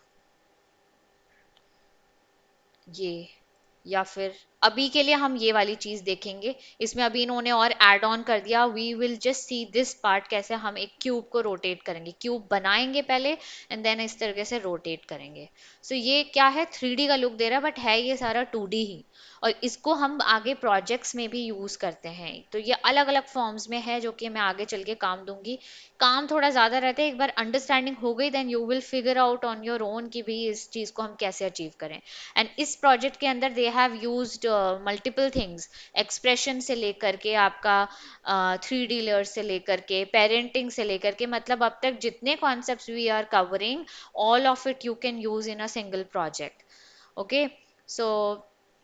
ये, या फिर अभी के लिए हम ये वाली चीज देखेंगे। इसमें अभी इन्होंने और ऐड ऑन कर दिया, we will just see this part, कैसे हम एक क्यूब को रोटेट करेंगे, क्यूब बनाएंगे पहले एंड देन इस तरीके से रोटेट करेंगे। ये क्या है, 3D का लुक दे रहा है बट है ये सारा 2D ही, और इसको हम आगे प्रोजेक्ट्स में भी यूज करते हैं। तो ये अलग अलग फॉर्म्स में है जो कि मैं आगे चल के काम दूंगी। काम थोड़ा ज्यादा रहता है, एक बार अंडरस्टैंडिंग हो गई then you will figure out on your own कि भी इस चीज को हम कैसे अचीव करें। एंड इस प्रोजेक्ट के अंदर they have used multiple things, expression से लेकर के आपका 3D लेयर से लेकर के पेरेंटिंग से लेकर के, मतलब अब तक जितने concepts we are covering, all of it you can use in a single project. Okay, so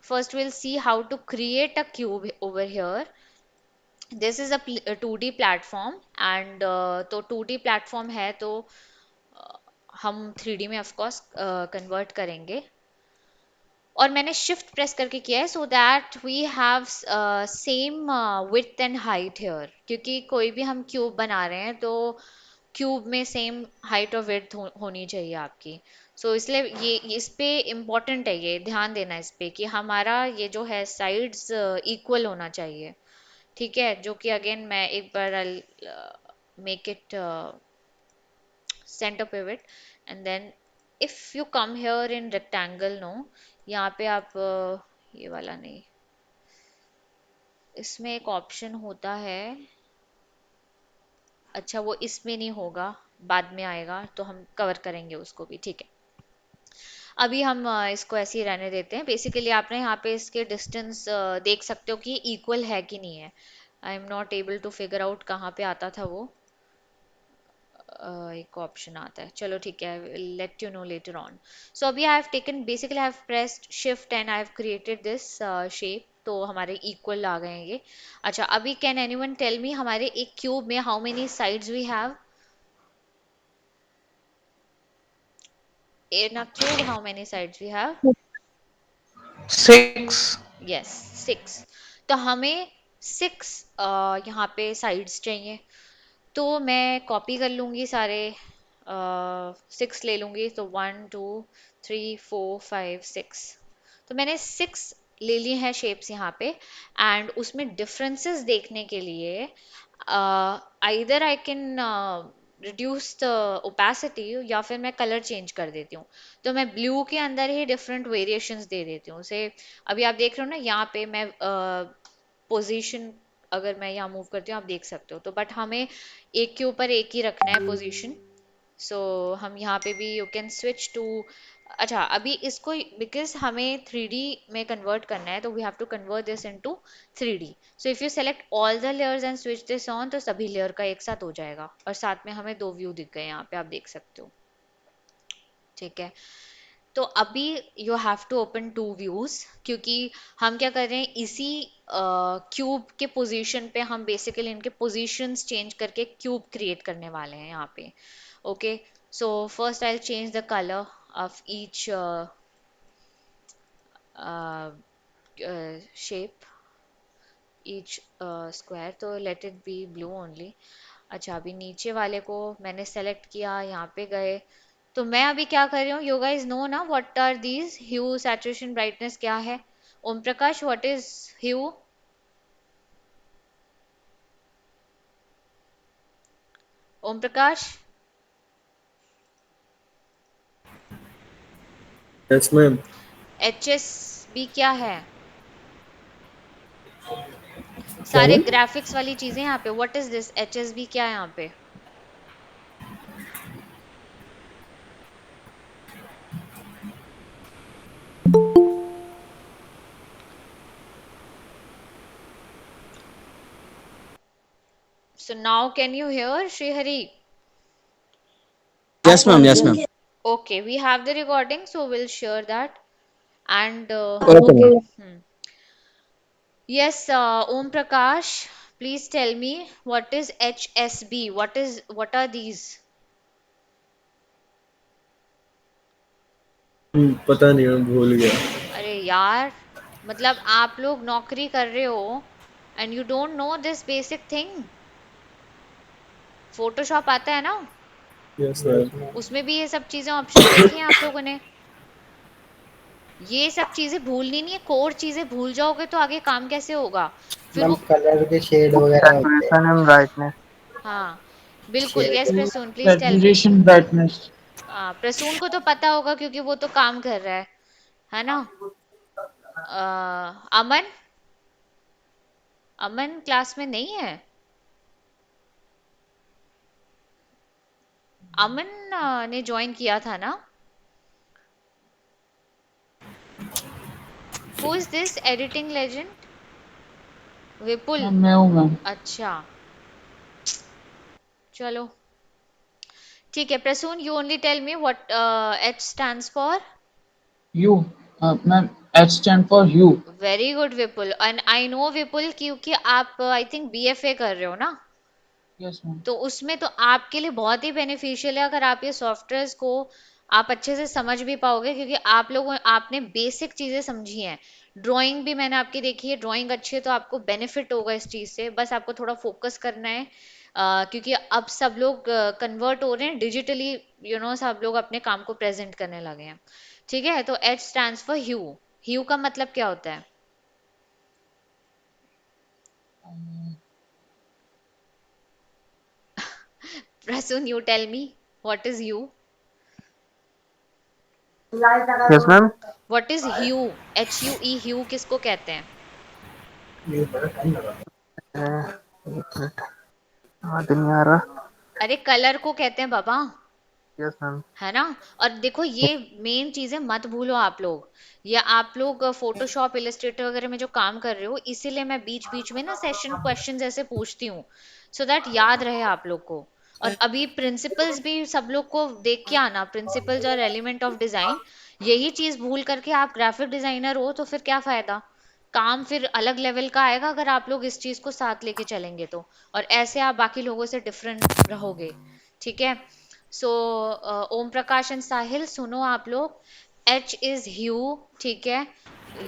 first we'll see how to create a cube over here. This is a 2D platform and तो 2D platform है तो हम 3D में of course convert करेंगे। और मैंने shift press करके किया है so that we have same width and height here, क्योंकि कोई भी हम क्यूब बना रहे हैं तो क्यूब में सेम हाइट और विड्थ होनी चाहिए आपकी। इसलिए ये इस पे इम्पोर्टेंट है, ये ध्यान देना इस पे कि हमारा ये जो है साइड्स इक्वल होना चाहिए। ठीक है, जो कि अगेन मैं एक बार make it center pivot and then if you come here in rectangle, no, यहाँ पे आप ये वाला नहीं, इसमें एक ऑप्शन होता है, अच्छा वो इसमें नहीं होगा, बाद में आएगा तो हम कवर करेंगे उसको भी। ठीक है, अभी हम इसको ऐसे ही रहने देते हैं। बेसिकली आपने यहाँ पे इसके डिस्टेंस देख सकते हो कि इक्वल है कि नहीं है। I am not able to figure out कहाँ पे आता था वो, एक ऑप्शन आता है, चलो ठीक है, let you know later on. So अभी I have taken, basically I have pressed shift and I have created this shape, तो हमारे इक्वल आ गए हैं ये। अच्छा, अभी कैन एनीवन टेल मी हमारे एक क्यूब में how many sides we have? In a cube how many sides we have? 6. Yes, 6। तो हमें 6 यहाँ पे साइड्स चाहिए, तो मैं कॉपी कर लूँगी सारे, 6 ले लूँगी, तो 1 2 3 4 5 6। तो मैंने 6 ले ली हैं शेप्स यहाँ पे, एंड उसमें डिफरेंसेस देखने के लिए either I can reduce the opacity, या फिर मैं कलर चेंज कर देती हूँ। तो मैं ब्लू के अंदर ही डिफरेंट वेरिएशंस दे देती हूँ। से अभी आप देख रहे हो ना, यहाँ पे मैं पोजीशन, अगर मैं यहाँ मूव करती हूँ आप देख सकते हो, तो बट हमें एक के ऊपर एक ही रखना है पोजीशन। सो हम यहाँ पे भी यू कैन स्विच टू। अच्छा, अभी इसको बिकॉज हमें 3D में कन्वर्ट करना है, तो we have to convert this into 3D। So if you select all the layers and switch this on, तो सभी लेयर का एक साथ हो जाएगा, और साथ में हमें दो व्यू दिख गए यहाँ पे, आप देख सकते हो। ठीक है, तो अभी you have to open two views, क्योंकि हम क्या कर रहे हैं, इसी क्यूब के पोजीशन पे हम बेसिकली इनके पोजीशंस चेंज करके क्यूब क्रिएट करने वाले हैं यहाँ पे। Okay, so first I change the colour of each shape, each square, तो let it be blue only. अच्छा, अभी नीचे वाले को मैंने सेलेक्ट किया, यहाँ पे गए, तो मैं अभी क्या कर रही हूँ, यू गाइस नो ना what are these hue, saturation, brightness क्या है? Om Prakash, what is hue? Om Prakash, yes ma'am. HSB क्या है? क्या सारे मैम? ग्राफिक्स वाली चीजें यहाँ पे, व्हाट इज दिस HSB क्या है यहाँ पे? So now can you hear Srihari? Yes ma'am, yes ma'am. Okay, we have the recording, so we'll share that. And okay okay. Ma'am. Yes, Om Prakash, please tell me what is HSB? What are these? पता नहीं, मैं भूल गया। अरे यार, मतलब आप लोग नौकरी कर रहे हो and you don't know this basic thing. Photoshop आता है ना, यस मैम। उसमें भी ये सब चीजें ऑप्शंस देखी हैं आप लोगों ने? ये सब चीजें भूलनी नहीं है, कोर चीजें भूल जाओगे तो आगे काम कैसे होगा फिर मैम वो। कलर के शेड वगैरह होते हैं। Saturation and brightness. हाँ, बिल्कुल, yes shade Prasoon, please tell me. Saturation brightness. Prasoon को तो पता होगा क्योंकि वो तो काम कर रहा है ना? अमन, अमन क्लास में नहीं है? अमन ने ज्वाइन किया था ना? Who is this editing legend? Vipul? मैं हूँ मैम। अच्छा, चलो ठीक है। Prasoon, you only tell me what H stands for. You. Ma'am H stand for you. Very good Vipul, and I know Vipul क्योंकि आप आई थिंक BFA कर रहे हो ना, Yes मैम। तो उसमें तो आपके लिए बहुत ही बेनिफिशियल है अगर आप ये सॉफ्टवेयर्स को आप अच्छे से समझ भी पाओगे, क्योंकि आप लोगों आपने बेसिक चीजें समझी हैं। ड्राइंग भी मैंने आपकी देखी है, ड्राइंग अच्छी है तो आपको बेनिफिट होगा इस चीज से, बस आपको थोड़ा फोकस करना है। क्योंकि अब सब लोग कन्वर्ट हो रहे हैं डिजिटली, सब लोग अपने काम को प्रेजेंट करने लगे हैं। ठीक है, तो H stands for hue. Hue का मतलब क्या होता है? Prasoon, you tell me what is hue? Yes ma'am. What is hue? HUE, hue किसको कहते हैं? हाँ तो नहीं आ रहा। अरे कलर को कहते हैं बाबा, यस मैम। है ना? और देखो, ये मेन चीजें मत भूलो आप लोग, या आप लोग फोटोशॉप, इलस्ट्रेटर वगैरह में जो काम कर रहे हो, इसीलिए मैं बीच बीच में ना सेशन क्वेश्चंस ऐसे पूछती हूँ, सो दैट याद रहे आप लोग को। और अभी प्रिंसिपल्स भी सब लोग को देख के आना, प्रिंसिपल्स और एलिमेंट ऑफ डिजाइन, यही चीज भूल करके आप ग्राफिक डिजाइनर हो तो फिर क्या फायदा। काम फिर अलग लेवल का आएगा अगर आप लोग इस चीज को साथ लेके चलेंगे तो, और ऐसे आप बाकी लोगों से डिफरेंट रहोगे। ठीक है। सो ओम प्रकाश एंड साहिल सुनो आप लोग, एच इज ह्यू। ठीक है,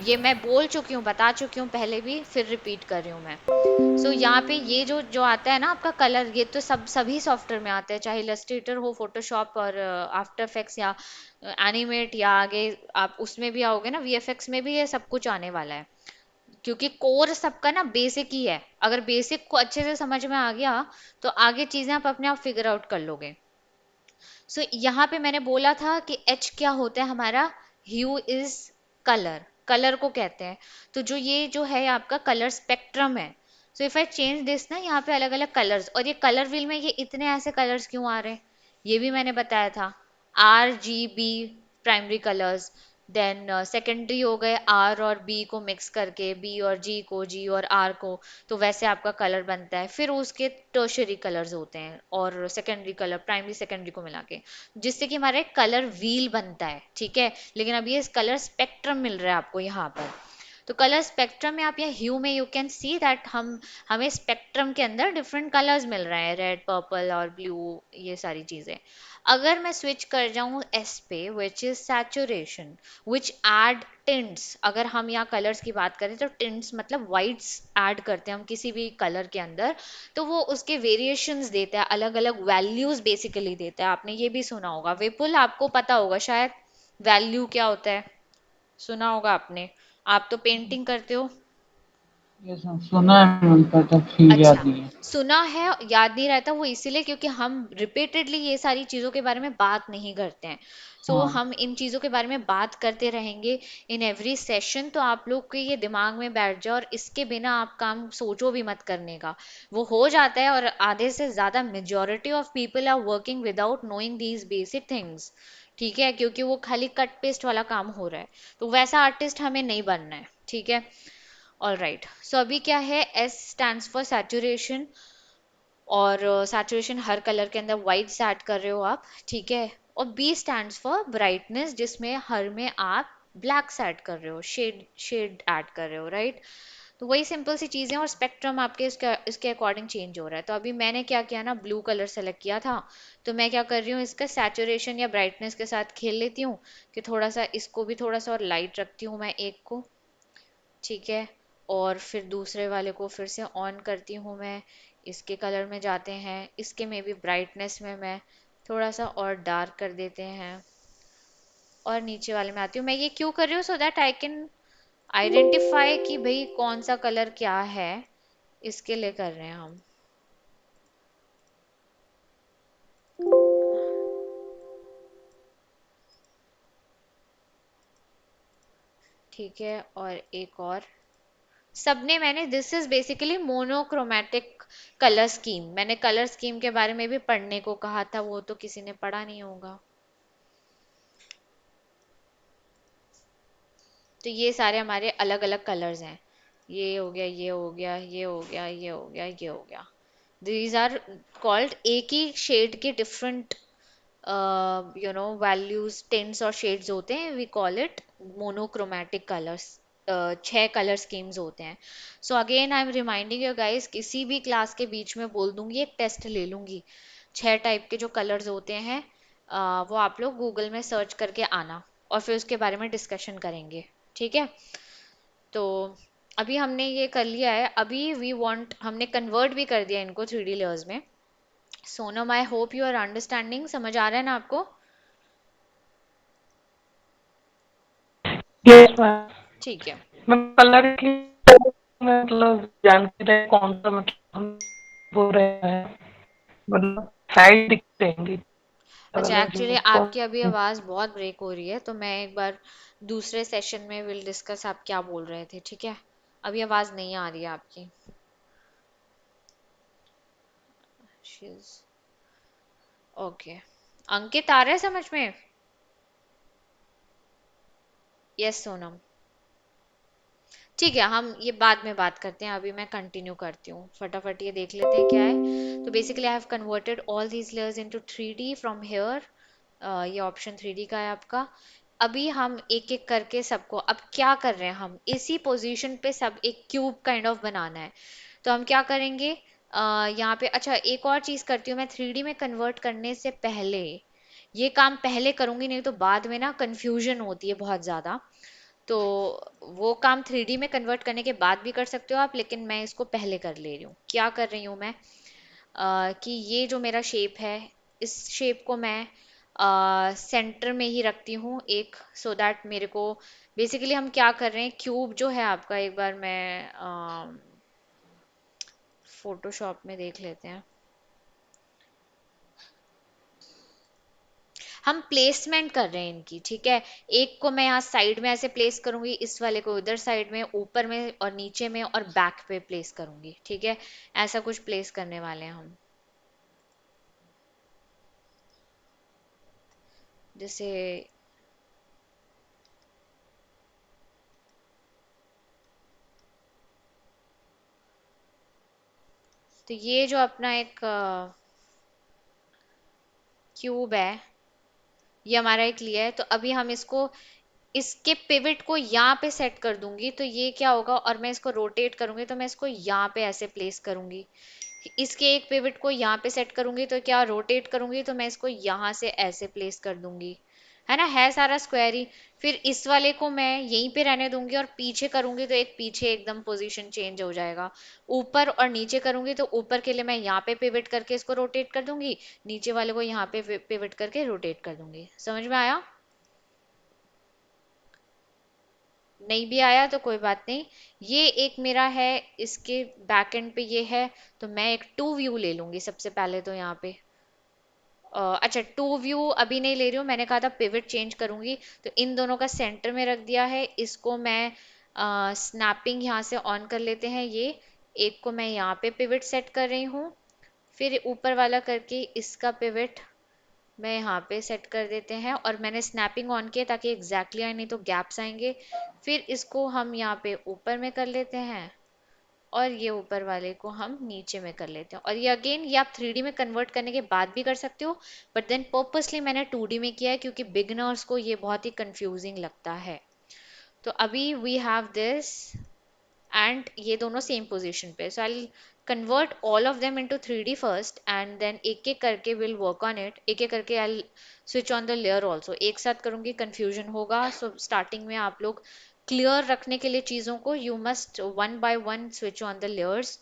ये मैं बोल चुकी हूँ, बता चुकी हूँ पहले भी, फिर रिपीट कर रही हूँ मैं। सो यहाँ पे ये जो जो आता है ना आपका कलर, ये तो सभी सॉफ्टवेयर में आता है, चाहे इलस्ट्रेटर हो, फोटोशॉप और आफ्टर इफेक्ट्स या एनिमेट, या आगे आप उसमें भी आओगे ना वीएफएक्स में भी, ये सब कुछ आने वाला है। क्योंकि कोर सबका ना बेसिक ही है, अगर बेसिक को अच्छे से समझ में आ गया तो आगे चीजें आप अपने आप फिगर आउट कर लोगे। सो यहाँ पे मैंने बोला था कि एच क्या होता है हमारा, ह्यू इज कलर, कलर को कहते हैं। तो जो ये जो है आपका कलर स्पेक्ट्रम है। सो इफ आई चेंज दिस ना, यहाँ पे अलग अलग कलर्स, और ये कलर व्हील में ये इतने ऐसे कलर्स क्यों आ रहे हैं, ये भी मैंने बताया था। R G B primary colours, then secondary हो गए आर और बी को मिक्स करके, बी और जी को, जी और आर को, तो वैसे आपका कलर बनता है। फिर उसके टर्शरी कलर्स होते हैं और सेकेंडरी कलर, प्राइमरी सेकेंडरी को मिला के, जिससे कि हमारे कलर व्हील बनता है। ठीक है, लेकिन अभी ये कलर स्पेक्ट्रम मिल रहा है आपको यहाँ पर। तो कलर स्पेक्ट्रम में आप या ह्यू में यू कैन सी दैट हमें स्पेक्ट्रम के अंदर डिफरेंट कलर्स मिल रहे हैं, रेड, पर्पल और ब्लू, ये सारी चीजें। अगर मैं स्विच कर जाऊं एस पे, which is saturation, which add tints, अगर हम यहाँ कलर्स की बात करें तो टिंट्स मतलब वाइट्स ऐड करते हैं हम किसी भी कलर के अंदर, तो वो उसके वेरिएशंस देता है, अलग अलग वैल्यूज बेसिकली देता है। आपने ये भी सुना होगा, विपुल आपको पता होगा शायद वैल्यू क्या होता है, सुना होगा आपने, आप तो पेंटिंग करते हो। ये सब सुना है मैम, पर ठीक याद अच्छा, नहीं है। सुना है, याद नहीं रहता, वो इसीलिए क्योंकि हम रिपीटेडली ये सारी चीजों के बारे में बात नहीं करते हैं। सो हाँ। हम इन चीजों के बारे में बात करते रहेंगे इन एवरी सेशन, तो आप लोग के ये दिमाग में बैठ जाए, और इसके बिना आप काम सोचो भी मत करने का, वो हो जाता है। और आधे से ज्यादा majority of people are working without knowing these basic things. ठीक है, क्योंकि वो खाली कट पेस्ट वाला काम हो रहा है, तो वैसा आर्टिस्ट हमें नहीं बनना है। ठीक है, ऑल राइट। सो अभी क्या है, एस स्टैंड्स फॉर सैचुरेशन, और सैचुरेशन हर कलर के अंदर वाइट से ऐड कर रहे हो आप। ठीक है, और बी स्टैंड्स फॉर ब्राइटनेस, जिसमें हर में आप ब्लैक से ऐड कर रहे हो, शेड शेड ऐड कर रहे हो, राइट। तो वही सिंपल सी चीजें, और स्पेक्ट्रम आपके इसके अकॉर्डिंग चेंज हो रहा है। तो अभी मैंने क्या किया ना, ब्लू कलर सेलेक्ट किया था, तो मैं क्या कर रही हूँ, इसका सैचुरेशन या ब्राइटनेस के साथ खेल लेती हूँ, कि थोड़ा सा इसको भी थोड़ा सा और लाइट रखती हूँ मैं एक को। ठीक है, और फिर दूसरे वाले को फिर से ऑन करती हूँ मैं, इसके कलर में जाते हैं, इसके में भी ब्राइटनेस में मैं थोड़ा सा और डार्क कर देते हैं, और नीचे वाले में आती हूँ। मैं ये क्यों कर रही हूँ, so that I can identify कि भाई कौन सा कलर क्या है, इसके लिए कर रहे हैं हम। ठीक है, और एक और सबने, मैंने this is basically monochromatic colour scheme, मैंने कलर स्कीम के बारे में भी पढ़ने को कहा था, वो तो किसी ने पढ़ा नहीं होगा। तो ये सारे हमारे अलग अलग कलर्स हैं, ये हो गया, ये हो गया, ये हो गया, ये हो गया, ये हो गया। दीज आर कॉल्ड, एक ही शेड के डिफरेंट वैल्यूज, टिंट्स और शेड्स होते हैं, we call it monochromatic colours. 6 colour schemes होते हैं। So again I am reminding you guys, किसी भी क्लास के बीच में बोल दूंगी, एक टेस्ट ले लूंगी, 6 टाइप के जो कलर्स होते हैं, वो आप लोग गूगल में सर्च करके आना, और फिर उसके बारे में डिस्कशन करेंगे। ठीक है, तो अभी हमने ये कर लिया है, अभी वी वांट, हमने कन्वर्ट भी कर दिया इनको 3D लेयर्स में। Sonam, I hope you are understanding, समझ आ रहा है ना आपको। Yes ma'am. ठीक है। मैम कलर की मतलब जानकारी है कौन सा, मतलब हम बोल रहे हैं, मतलब साइड दिख रहेंगी अच्छा, कलर की एक्चुअली कौन आपकी अभी सी? आवाज़ बहुत ब्रेक हो रही है, तो मैं एक बार दूसरे सेशन में विल डिस्कस आप क्या बोल रहे थे। ठीक है, अभी आवाज़ नहीं आ रही है आपकी। ओके, अंकित आ रहा है समझ में। यस सोनम। ठीक है, हम ये बाद में बात करते हैं, अभी मैं कंटिन्यू करती हूँ, फटाफट ये देख लेते हैं क्या है। तो basically I have converted all these layers into 3D from here. ये ऑप्शन 3D का है आपका। अभी हम एक एक करके सबको, अब क्या कर रहे हैं, हम इसी पोजीशन पे सब एक क्यूब काइंड ऑफ बनाना है। तो हम क्या करेंगे, यहाँ पे अच्छा एक और चीज करती हूँ मैं, 3D में कन्वर्ट करने से पहले ये काम पहले करूंगी, नहीं तो बाद में ना कंफ्यूजन होती है बहुत ज्यादा। तो वो काम 3D में कन्वर्ट करने के बाद भी कर सकते हो आप, लेकिन मैं इसको पहले कर ले रही हूँ। क्या कर रही हूँ मैं, कि ये जो मेरा शेप है, इस शेप को मैं सेंटर में ही रखती हूँ एक, सो दैट मेरे को, बेसिकली हम क्या कर रहे हैं, क्यूब जो है आपका, एक बार मैं फोटोशॉप में देख लेते हैं। हम प्लेसमेंट कर रहे हैं इनकी, ठीक है। एक को मैं यहाँ साइड में ऐसे प्लेस करूंगी, इस वाले को उधर साइड में, ऊपर में और नीचे में और बैक पे प्लेस करूंगी, ठीक है। ऐसा कुछ प्लेस करने वाले हैं हम, जैसे तो ये जो अपना एक क्यूब है, ये हमारा एक लिया है। तो अभी हम इसको, इसके पिवट को यहाँ पे सेट कर दूंगी, तो ये क्या होगा, और मैं इसको रोटेट करूंगी तो मैं इसको यहाँ पे ऐसे प्लेस करूंगी। इसके एक पिवट को यहाँ पे सेट करूंगी तो क्या, रोटेट करूंगी तो मैं इसको यहाँ से ऐसे प्लेस कर दूंगी, है ना, है सारा स्क्वायर ही। फिर इस वाले को मैं यहीं पे रहने दूंगी और पीछे करूंगी तो एक पीछे एकदम पोजीशन चेंज हो जाएगा। ऊपर और नीचे करूंगी तो ऊपर के लिए मैं यहाँ पे पिवट करके इसको रोटेट कर दूंगी, नीचे वाले को यहाँ पे पिवट करके रोटेट कर दूंगी। समझ में आया? नहीं भी आया तो कोई बात नहीं। ये एक मेरा है, इसके बैक एंड पे ये है। तो मैं एक टू व्यू ले लूंगी सबसे पहले तो यहाँ पे। अच्छा, टू व्यू अभी नहीं ले रही हूँ, मैंने कहा था पिवट चेंज करूंगी। तो इन दोनों का सेंटर में रख दिया है, इसको मैं स्नैपिंग यहाँ से ऑन कर लेते हैं ये। एक को मैं यहाँ पे पिवट सेट कर रही हूँ, फिर ऊपर वाला करके इसका पिवट मैं यहाँ पे सेट कर देते हैं, और मैंने स्नैपिंग ऑन किया ताकि एग्जैक्टली आए, नहीं तो गैप्स आएंगे। फिर इसको हम यहाँ पे ऊपर में कर लेते हैं, और ये ऊपर वाले को हम नीचे में कर लेते हैं। और ये अगेन, ये आप 3D में कन्वर्ट करने के बाद भी कर सकते हो, बट देन पर्पसली मैंने 2D में किया है क्योंकि बिगनर्स को ये बहुत ही कंफ्यूजिंग लगता है। तो अभी वी हैव दिस, एंड ये दोनों सेम पोजीशन पे, so I convert all of them into 3D फर्स्ट, एंड देन एक एक करके विल वर्क ऑन इट, एक एक करके I switch on the layer also. एक साथ करूंगी कंफ्यूजन होगा, सो स्टार्टिंग में आप लोग क्लियर रखने के लिए चीज़ों को, you must one by one switch on the layers.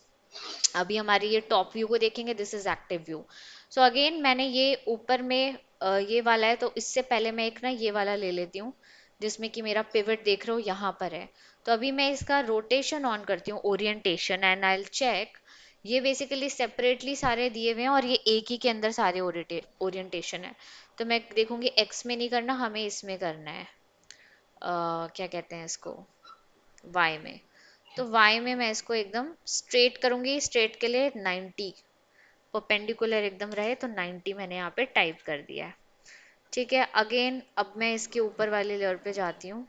अभी हमारी ये टॉप व्यू को देखेंगे, this is active view. So again मैंने ये ऊपर में ये वाला है, तो इससे पहले मैं एक ना ये वाला ले लेती हूँ, जिसमें कि मेरा पिवट देख रहे हो यहाँ पर है। तो अभी मैं इसका रोटेशन ऑन करती हूँ, orientation, and I will check. ये बेसिकली सेपरेटली सारे दिए हुए हैं, और ये एक ही के अंदर सारे ओरिएंटेशन है। तो मैं देखूंगी एक्स में नहीं करना, हमें इसमें करना है, क्या कहते हैं इसको, वाई में। तो वाई में मैं इसको एकदम स्ट्रेट करूंगी, स्ट्रेट के लिए 90, परपेंडिकुलर एकदम रहे तो 90 मैंने यहाँ पे टाइप कर दिया है। ठीक है, अगेन अब मैं इसके ऊपर वाले लेयर पे जाती हूँ,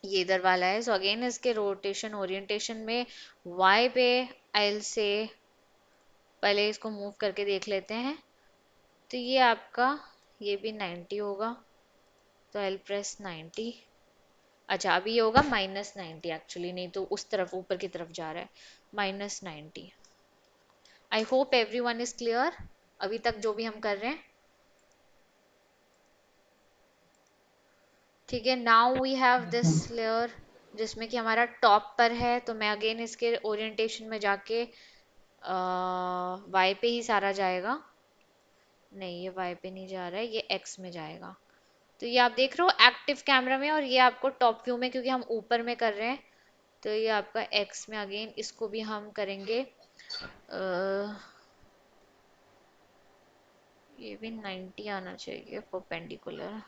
ये इधर वाला है। सो अगेन इसके रोटेशन ओरिएंटेशन में वाई पे आई से, पहले इसको मूव करके देख लेते हैं। तो ये आपका, ये भी 90 होगा, तो आई प्रेस 90। अच्छा, अभी ये होगा -90 एक्चुअली, नहीं तो उस तरफ ऊपर की तरफ जा रहा है, -90। I hope every one is clear अभी तक जो भी हम कर रहे हैं। ठीक है, now we have this layer जिसमें कि हमारा टॉप पर है। तो मैं अगेन इसके ओरिएंटेशन में जाके वाई पे ही सारा जाएगा, नहीं ये वाई पे नहीं जा रहा है, ये एक्स में जाएगा। तो ये आप देख रहे हो एक्टिव कैमरा में, और ये आपको टॉप व्यू में, क्योंकि हम ऊपर में कर रहे हैं। तो ये आपका एक्स में, अगेन इसको भी हम करेंगे, ये भी 90 आना चाहिए परपेंडिकुलर,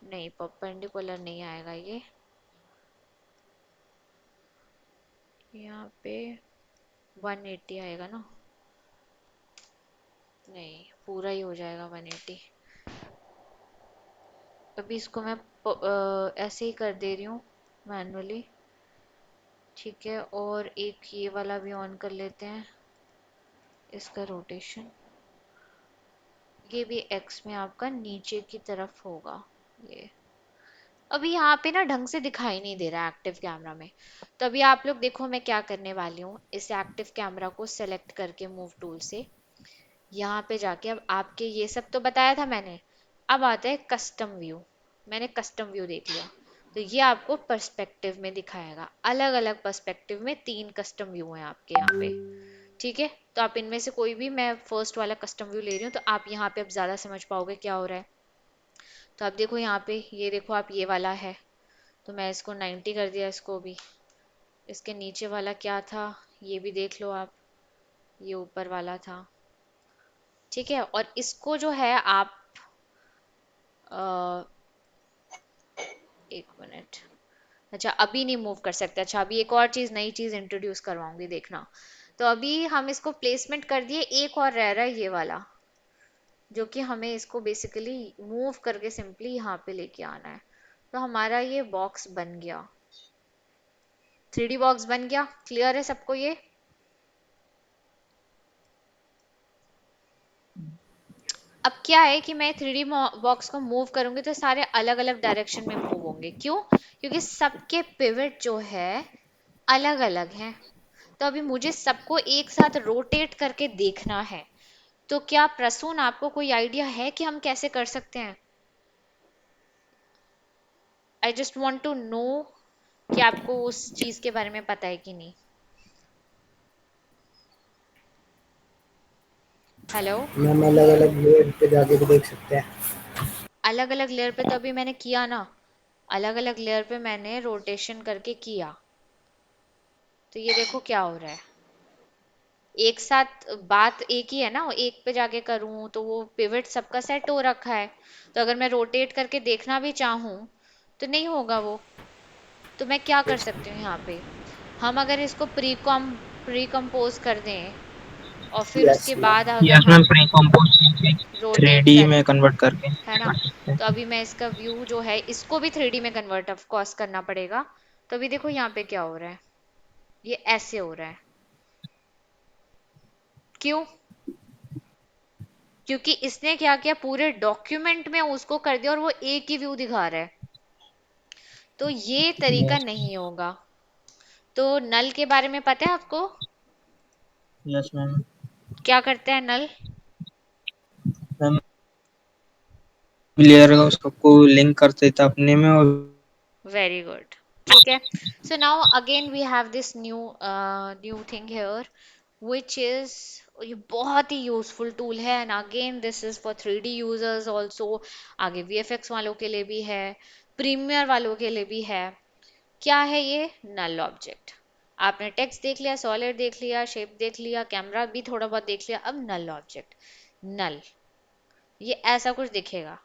नहीं परपेंडिकुलर नहीं आएगा ये, यहाँ पे 180 आएगा ना, नहीं पूरा ही हो जाएगा 180। अभी इसको मैं ऐसे ही कर दे रही हूँ मैनुअली, ठीक है, और एक ये वाला भी ऑन कर लेते हैं, इसका रोटेशन। ये भी एक्स में आपका नीचे की तरफ होगा। ये अभी यहाँ पे ना ढंग से दिखाई नहीं दे रहा एक्टिव कैमरा में, तो अभी आप लोग देखो मैं क्या करने वाली हूँ। इस एक्टिव कैमरा को सेलेक्ट करके मूव टूल से यहाँ पे जाके, अब आपके ये सब तो बताया था मैंने, अब आता है कस्टम व्यू। मैंने कस्टम व्यू देख लिया, तो ये आपको पर्सपेक्टिव में दिखाएगा। अलग अलग पर्सपेक्टिव में 3 कस्टम व्यू हैं आपके यहाँ पे। ठीक है, तो आप इनमें से कोई भी, मैं फर्स्ट वाला कस्टम व्यू ले रही हूँ, तो आप यहाँ पे अब ज्यादा समझ पाओगे क्या हो रहा है। तो आप देखो यहाँ पे, ये देखो आप, ये वाला है, तो मैं इसको 90 कर दिया इसको भी। इसके नीचे वाला क्या था, ये भी देख लो आप, ये ऊपर वाला था। ठीक है, और इसको जो है आप अ, एक मिनट, अच्छा अभी नहीं मूव कर सकते। अच्छा अभी एक और चीज, नई चीज इंट्रोड्यूस करवाऊंगी, देखना। तो अभी हम इसको प्लेसमेंट कर दिए, एक और रह रहा है ये वाला, जो कि हमें इसको बेसिकली मूव करके सिंपली यहाँ पे लेके आना है। तो हमारा ये बॉक्स बन गया, 3D बॉक्स बन गया। क्लियर है सबको ये? अब क्या है कि मैं 3D बॉक्स को मूव करूंगी तो सारे अलग अलग डायरेक्शन में मूव होंगे। क्यों? क्योंकि सबके पिवट जो है अलग अलग हैं। तो अभी मुझे सबको एक साथ रोटेट करके देखना है। तो क्या प्रसून आपको कोई आइडिया है कि हम कैसे कर सकते हैं? I just want to know कि आपको उस चीज के बारे में पता है कि नहीं। हेलो? मैम अलग अलग लेयर पे जाके भी देख सकते हैं। अलग अलग लेयर पे तो अभी मैंने किया ना, अलग अलग लेयर पे मैंने रोटेशन करके किया। तो ये देखो क्या हो रहा है, एक साथ बात एक ही है ना, एक पे जाके करूं तो वो पिवट सबका सेट हो रखा है। तो अगर मैं रोटेट करके देखना भी चाहूं तो नहीं होगा वो। तो मैं क्या कर सकती हूँ यहाँ पे, हम अगर इसको प्री कंपोज कर दें और फिर यस उसके मैम। बाद अगर यस मैम, हम pre compose three rotate D करें, में कन्वर्ट करके है ना? कर सकते हैं। तो अभी मैं इसका व्यू जो है इसको भी 3D में कन्वर्ट ऑफ कोर्स करना पड़ेगा। तो अभी देखो यहाँ पे क्या हो रहा है, ये ऐसे हो रहा है। क्यों? क्योंकि इसने क्या किया, पूरे डॉक्यूमेंट में उसको कर दिया और वो एक ही व्यू दिखा रहा है। तो ये तरीका यस नहीं होगा। तो नल के बारे में पता है आपको? Yes ma'am. क्या करते हैं नल? मैम लेयर का उसको लिंक कर देता अपने में, और वेरी गुड। ठीक है, so now again we have this new thing here which is, ये बहुत ही यूजफुल टूल है, and again this is for 3D users also. आगे VFX वालों के लिए भी है, प्रीमियर वालों के लिए भी है। क्या है ये? नल ऑब्जेक्ट। आपने टेक्स्ट देख लिया, सॉलिड देख लिया, शेप देख लिया, कैमरा भी थोड़ा बहुत देख लिया, अब नल ऑब्जेक्ट। नल, ये ऐसा कुछ दिखेगा,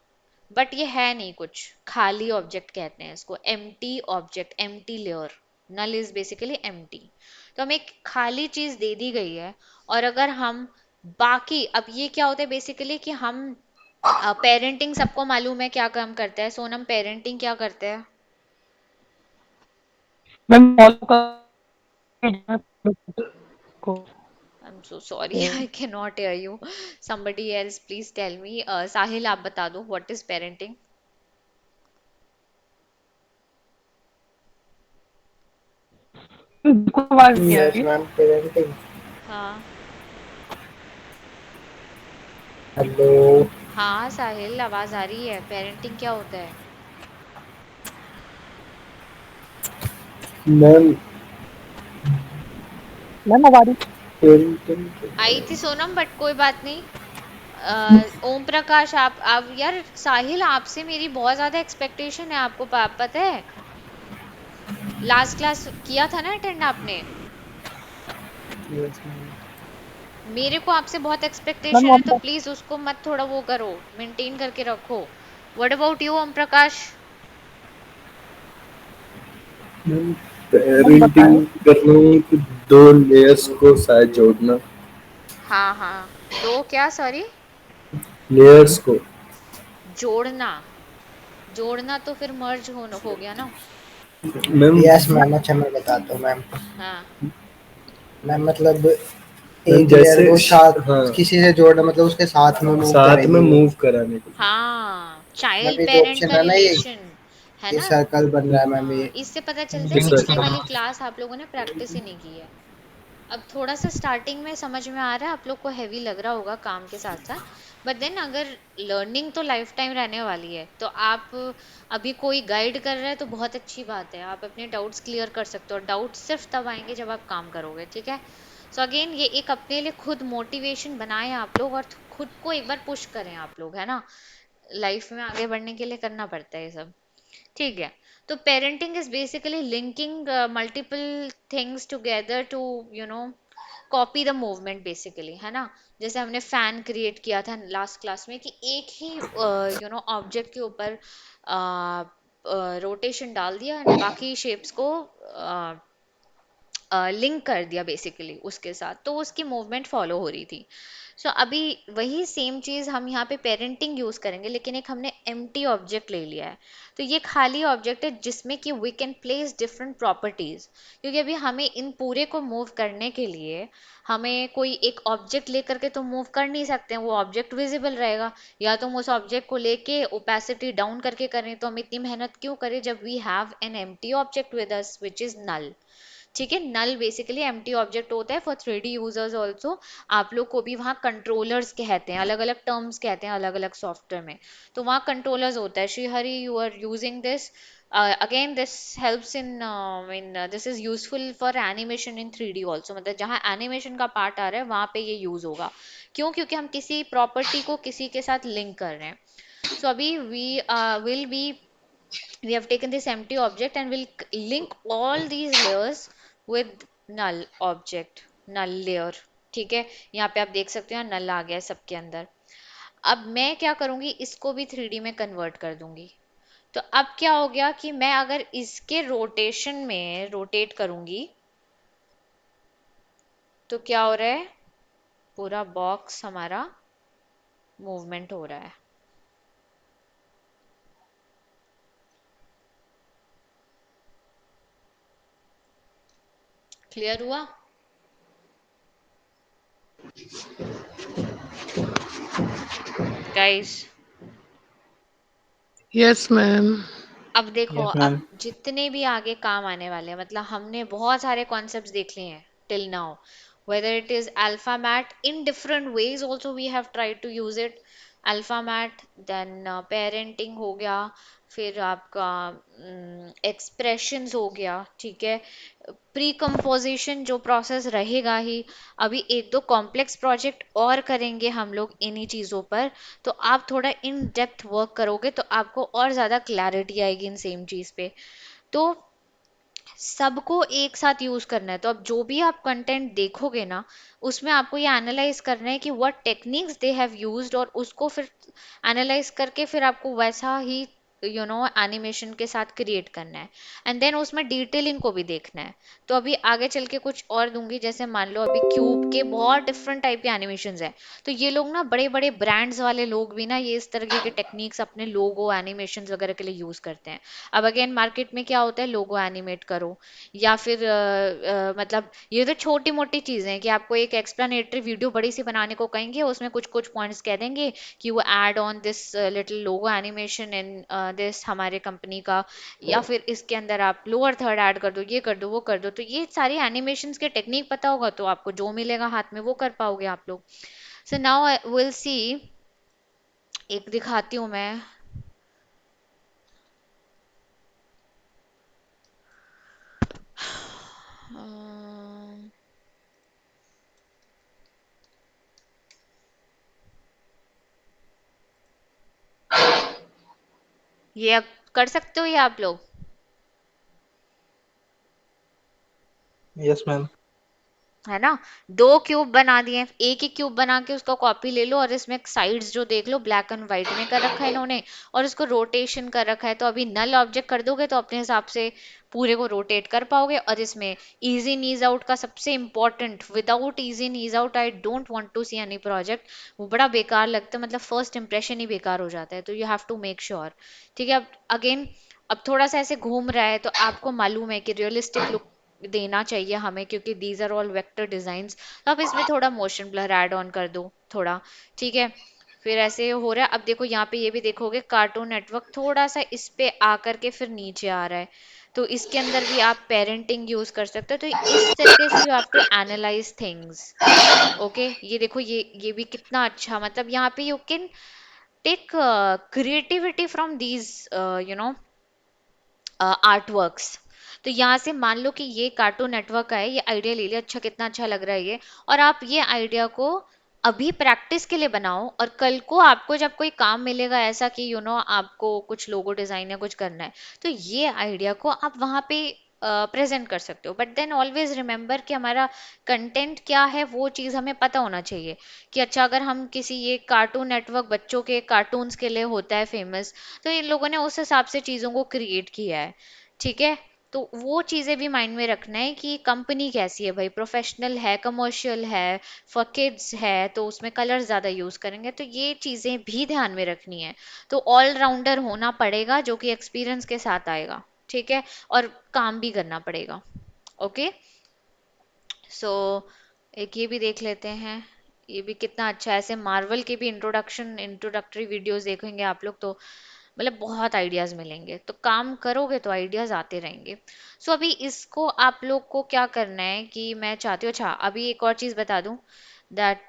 बट ये है नहीं कुछ, खाली ऑब्जेक्ट कहते हैं इसको, empty object, empty layer. Null is basically empty. तो हमें एक खाली चीज दे दी गई है, और अगर हम बाकी, अब ये क्या होता है बेसिकली कि हम पेरेंटिंग सबको मालूम है क्या काम करता है। सोनम, पेरेंटिंग क्या करते हैं? मैम फॉलो कर को। I am so sorry, I can not hair you. somebody else please tell me। साहिल आप बता दो, व्हाट इज पेरेंटिंग? बिल्कुल आवाज नहीं आ यस रही। Ma'am parenting. हाँ हेलो हाँ साहिल, आवाज आ रही है। पेरेंटिंग क्या होता है? मैम। मैम आवाज पेरेंटिंग। आई थी सोनम, बट कोई बात नहीं। ओम प्रकाश, आप यार, साहिल आपसे मेरी बहुत ज्यादा एक्सपेक्टेशन है, आपको पता है? लास्ट क्लास किया था ना अटेंड आपने? Yes ma'am. मेरे को आपसे बहुत एक्सपेक्टेशन मैम है, तो प्लीज उसको मत थोड़ा वो करो, मेंटेन करके रखो। What about you Om Prakash? Ma'am ma'am बताएं। पेरेंटिंग करना है कि 2 लेयर्स को शायद जोड़ना, हाँ हाँ, दो क्या, सॉरी? लेयर्स को। जोड़ना। जोड़ना तो फिर मर्ज हो गया ना। मैम यस मैम, अच्छा मैं बताता हूँ मैम। हाँ मैम मतलब मैम एक लेयर जैसे को साथ हाँ किसी से जोड़ना, मतलब उसके साथ में मूव साथ में करेंगे वो। मूव कराने के लिए। हाँ, मैम चाइल्ड ये जो पेरेंट ऑप्शन का है ना, रिलेशन है ये ना। सर्कल बन रहा है मैम हाँ, ये। इससे पता चलता है जी सर। पिछली वाली क्लास आप लोगों ने प्रैक्टिस ही नहीं की है। अब थोड़ा सा स्टार्टिंग में समझ में आ रहा है, आप लोग को हैवी लग रहा होगा काम के साथ साथ, बट देन अगर लर्निंग तो लाइफ टाइम रहने वाली है, तो आप अभी कोई गाइड कर रहा है तो बहुत अच्छी बात है, आप अपने डाउट्स क्लियर कर सकते हो। डाउट्स सिर्फ तब आएंगे जब आप काम करोगे, ठीक है। सो अगेन ये एक अपने लिए खुद मोटिवेशन बनाएं आप लोग, और खुद को एक बार पुश करें आप लोग, है ना। लाइफ में आगे बढ़ने के लिए करना पड़ता है ये सब, ठीक है। तो parenting is basically linking multiple things together to you know copy the movement basically, है ना। जैसे हमने फैन क्रिएट किया था लास्ट क्लास में, कि एक ही ऑब्जेक्ट के ऊपर रोटेशन डाल दिया एंड बाकी शेप्स को लिंक कर दिया बेसिकली उसके साथ, तो उसकी मूवमेंट फॉलो हो रही थी। सो अभी वही सेम चीज हम यहाँ पे पेरेंटिंग यूज करेंगे, लेकिन एक हमने एम्प्टी ऑब्जेक्ट ले लिया है। तो ये खाली ऑब्जेक्ट है जिसमें कि we can place different properties, क्योंकि अभी हमें इन पूरे को मूव करने के लिए हमें कोई एक ऑब्जेक्ट लेकर के तो मूव कर नहीं सकते हैं, वो ऑब्जेक्ट विजिबल रहेगा। या तो हम उस ऑब्जेक्ट को लेके ओपेसिटी डाउन करके करें, तो हम इतनी मेहनत क्यों करें जब we have an empty object with us which is null. ठीक है, नल बेसिकली एम्प्टी ऑब्जेक्ट होता है फॉर 3D यूजर्स ऑल्सो। आप लोग को भी वहाँ कंट्रोलर्स कहते हैं, अलग अलग टर्म्स कहते हैं अलग अलग सॉफ्टवेयर में, तो वहाँ कंट्रोलर्स होता है। Shrihari, you are using this again, this helps in this is useful for animation in 3D also, मतलब जहाँ एनिमेशन का पार्ट आ रहा है वहाँ पे ये यूज होगा। क्यों? क्योंकि हम किसी प्रॉपर्टी को किसी के साथ लिंक कर रहे हैं। सो अभी we will be we have taken this empty object and will link all these layers with null object, null layer। ठीक है, यहाँ पे आप देख सकते हो नल आ गया है सबके अंदर। अब मैं क्या करूंगी, इसको भी 3D में कन्वर्ट कर दूंगी। तो अब क्या हो गया कि मैं अगर इसके रोटेशन में रोटेट करूंगी, तो क्या हो रहा है, पूरा बॉक्स हमारा मूवमेंट हो रहा है। क्लियर हुआ? Guys, yes ma'am. अब देखो, यस अब मैम। जितने भी आगे काम आने वाले हैं, मतलब हमने बहुत सारे कॉन्सेप्ट्स देख लिए हैं till now, whether it is alpha mat in different ways also we have tried to use it। Alpha matte, then parenting हो गया, फिर आपका एक्सप्रेशंस हो गया, ठीक है। प्री कंपोजिशन जो प्रोसेस रहेगा ही। अभी एक दो कॉम्प्लेक्स प्रोजेक्ट और करेंगे हम लोग इन्हीं चीज़ों पर। तो आप थोड़ा इन डेप्थ वर्क करोगे तो आपको और ज़्यादा क्लैरिटी आएगी इन सेम चीज़ पे। तो सबको एक साथ यूज करना है, तो अब जो भी आप कंटेंट देखोगे ना, उसमें आपको ये एनालाइज करना है कि what techniques they have used, और उसको फिर एनालाइज करके फिर आपको वैसा ही एनिमेशन के साथ क्रिएट करना है। एंड देन उसमें डिटेलिंग को भी देखना है। तो अभी आगे चल के कुछ और दूंगी, जैसे मान लो अभी क्यूब के बहुत डिफरेंट टाइप के एनिमेशंस है, तो ये लोग ना बड़े बड़े ब्रांड्स वाले लोग भी ना ये इस तरीके के टेक्निक्स अपने लोगो एनिमेशंस वगैरह के लिए यूज करते हैं। अब अगेन मार्केट में क्या होता है, लोगो एनिमेट करो, या फिर मतलब ये तो छोटी मोटी चीजें हैं कि आपको एक एक्सप्लेनेटरी वीडियो बड़ी सी बनाने को कहेंगे, उसमें कुछ कुछ पॉइंट्स कह देंगे कि वो add on this little logo animation in this हमारे कंपनी का, या फिर इसके अंदर आप लोअर थर्ड ऐड कर दो, ये कर दो, वो कर दो। तो ये सारी एनिमेशंस के टेक्निक पता होगा तो आपको जो मिलेगा हाथ में वो कर पाओगे आप लोग। So now I will see, एक दिखाती हूँ मैं। अम, ये अब कर सकते हो ये आप लोग? Yes ma'am. है ना। दो क्यूब बना दिए, एक ही क्यूब बना के उसका कॉपी ले लो, और इसमें साइड्स जो देख लो ब्लैक एंड व्हाइट में कर रखा है इन्होंने, और इसको रोटेशन कर रखा है। तो अभी नल ऑब्जेक्ट कर दोगे तो अपने हिसाब से पूरे को रोटेट कर पाओगे। और इसमें इजी नीज आउट का सबसे important, without easy ease out I don't want to see any project, वो बड़ा बेकार लगता है, मतलब फर्स्ट इंप्रेशन ही बेकार हो जाता है, तो you have to make sure. ठीक है। अब अगेन अब थोड़ा सा ऐसे घूम रहा है तो आपको मालूम है कि रियलिस्टिक लुक देना चाहिए हमें, क्योंकि these are all vector designs. तो आप इसमें थोड़ा मोशन ब्लर ऐड ऑन कर दो थोड़ा, ठीक है। फिर ऐसे हो रहा है, अब देखो यहाँ पे ये भी देखोगे कार्टून नेटवर्क थोड़ा सा इस पे आकर के फिर नीचे आ रहा है, तो इसके अंदर भी आप पेरेंटिंग यूज कर सकते हो। तो इस तरीके से you have to analyse things. Okay, ये देखो, ये भी कितना अच्छा, मतलब यहाँ पे you can take creativity from these you know art works. तो यहाँ से मान लो कि ये कार्टून नेटवर्क का है, ये आइडिया ले लिया, अच्छा कितना अच्छा लग रहा है ये, और आप ये आइडिया को अभी प्रैक्टिस के लिए बनाओ, और कल को आपको जब कोई काम मिलेगा ऐसा कि आपको कुछ लोगो डिजाइन या कुछ करना है, तो ये आइडिया को आप वहाँ पे प्रेजेंट कर सकते हो। बट देन ऑलवेज रिमेंबर कि हमारा कंटेंट क्या है, वो चीज़ हमें पता होना चाहिए। कि अच्छा, अगर हम किसी, ये कार्टून नेटवर्क बच्चों के कार्टून्स के लिए होता है फेमस, तो इन लोगों ने उस हिसाब से चीज़ों को क्रिएट किया है, ठीक है। तो वो चीज़ें भी माइंड में रखना है कि कंपनी कैसी है भाई, प्रोफेशनल है, कमर्शियल है, फॉर किड्स है, तो उसमें कलर ज़्यादा यूज़ करेंगे, तो ये चीज़ें भी ध्यान में रखनी है। तो ऑलराउंडर होना पड़ेगा, जो कि एक्सपीरियंस के साथ आएगा, ठीक है, और काम भी करना पड़ेगा। ओके, सो एक ये भी देख लेते हैं। ये भी कितना अच्छा है, ऐसे मार्वल के भी इंट्रोडक्टरी वीडियोस देखेंगे आप लोग तो मतलब बहुत आइडियाज मिलेंगे, तो काम करोगे तो आइडियाज आते रहेंगे। सो अभी इसको आप लोग को क्या करना है कि मैं चाहती हूँ, अच्छा अभी एक और चीज़ बता दूं, दैट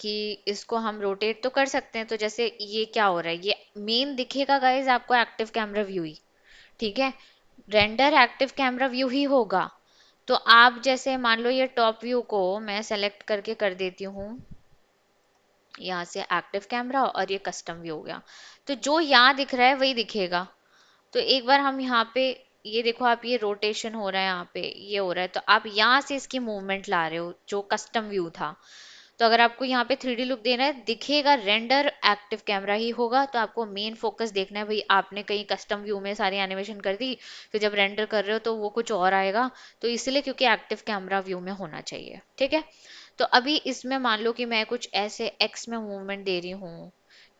कि इसको हम रोटेट तो कर सकते हैं। तो जैसे ये क्या हो रहा है, ये मेन दिखेगा गाइज आपको एक्टिव कैमरा व्यू ही, ठीक है, रेंडर एक्टिव कैमरा व्यू ही होगा। तो आप जैसे मान लो ये टॉप व्यू को मैं सेलेक्ट करके कर देती हूँ यहाँ से एक्टिव कैमरा, और ये कस्टम व्यू हो गया। तो जो यहाँ दिख रहा है वही दिखेगा। तो एक बार हम यहाँ पे, ये देखो आप, ये रोटेशन हो रहा है यहाँ पे, ये हो रहा है, तो आप यहाँ से इसकी मूवमेंट ला रहे हो जो कस्टम व्यू था। तो अगर आपको यहाँ पे 3D लुक देना है, दिखेगा रेंडर एक्टिव कैमरा ही होगा, तो आपको मेन फोकस देखना है भाई, आपने कहीं कस्टम व्यू में सारी एनिमेशन कर दी, फिर जब रेंडर कर रहे हो तो वो कुछ और आएगा। तो इसलिए क्योंकि एक्टिव कैमरा व्यू में होना चाहिए, ठीक है। तो अभी इसमें मान लो कि मैं कुछ ऐसे एक्स में मूवमेंट दे रही हूँ,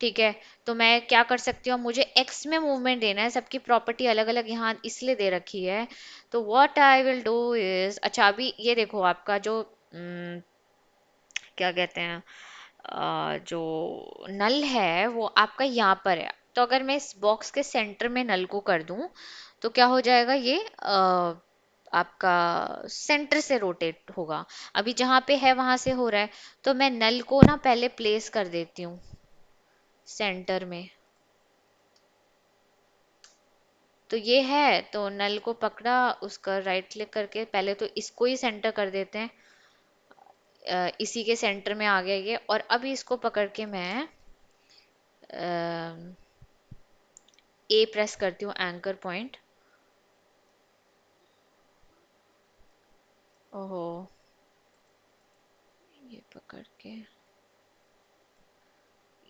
ठीक है। तो मैं क्या कर सकती हूँ, मुझे एक्स में मूवमेंट देना है, सबकी प्रॉपर्टी अलग अलग यहाँ इसलिए दे रखी है। तो what I will do is, अच्छा अभी ये देखो आपका जो क्या कहते हैं, जो नल है वो आपका यहाँ पर है। तो अगर मैं इस बॉक्स के सेंटर में नल को कर दूं, तो क्या हो जाएगा, ये आपका सेंटर से रोटेट होगा। अभी जहाँ पे है वहां से हो रहा है, तो मैं नल को ना पहले प्लेस कर देती हूँ सेंटर में। तो ये है, तो नल को पकड़ा, उसका राइट क्लिक करके पहले तो इसको ही सेंटर कर देते हैं। इसी के सेंटर में आ गया ये, और अभी इसको पकड़ के मैं ए प्रेस करती हूँ, एंकर पॉइंट। ओहो, ये पकड़ के,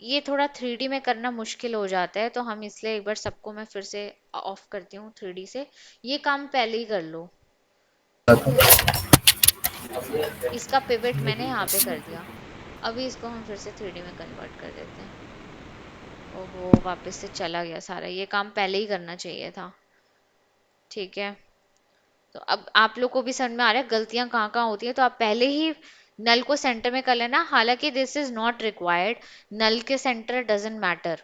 ये थोड़ा 3D में करना मुश्किल हो जाता है, तो हम इसलिए एक बार सबको मैं फिर से ऑफ करती हूँ 3D से। ये काम पहले ही कर लो, इसका पिवट मैंने यहाँ पे कर दिया। अभी इसको हम फिर से 3D में कन्वर्ट कर देते हैं। ओहो, वापस से चला गया सारा, ये काम पहले ही करना चाहिए था, ठीक है। तो अब आप लोग को भी समझ में आ रहा है गलतियां कहाँ कहाँ होती है, तो आप पहले ही नल को सेंटर में कर लेना, हालांकि दिस इज नॉट रिक्वायर्ड, नल के सेंटर डजेंट मैटर।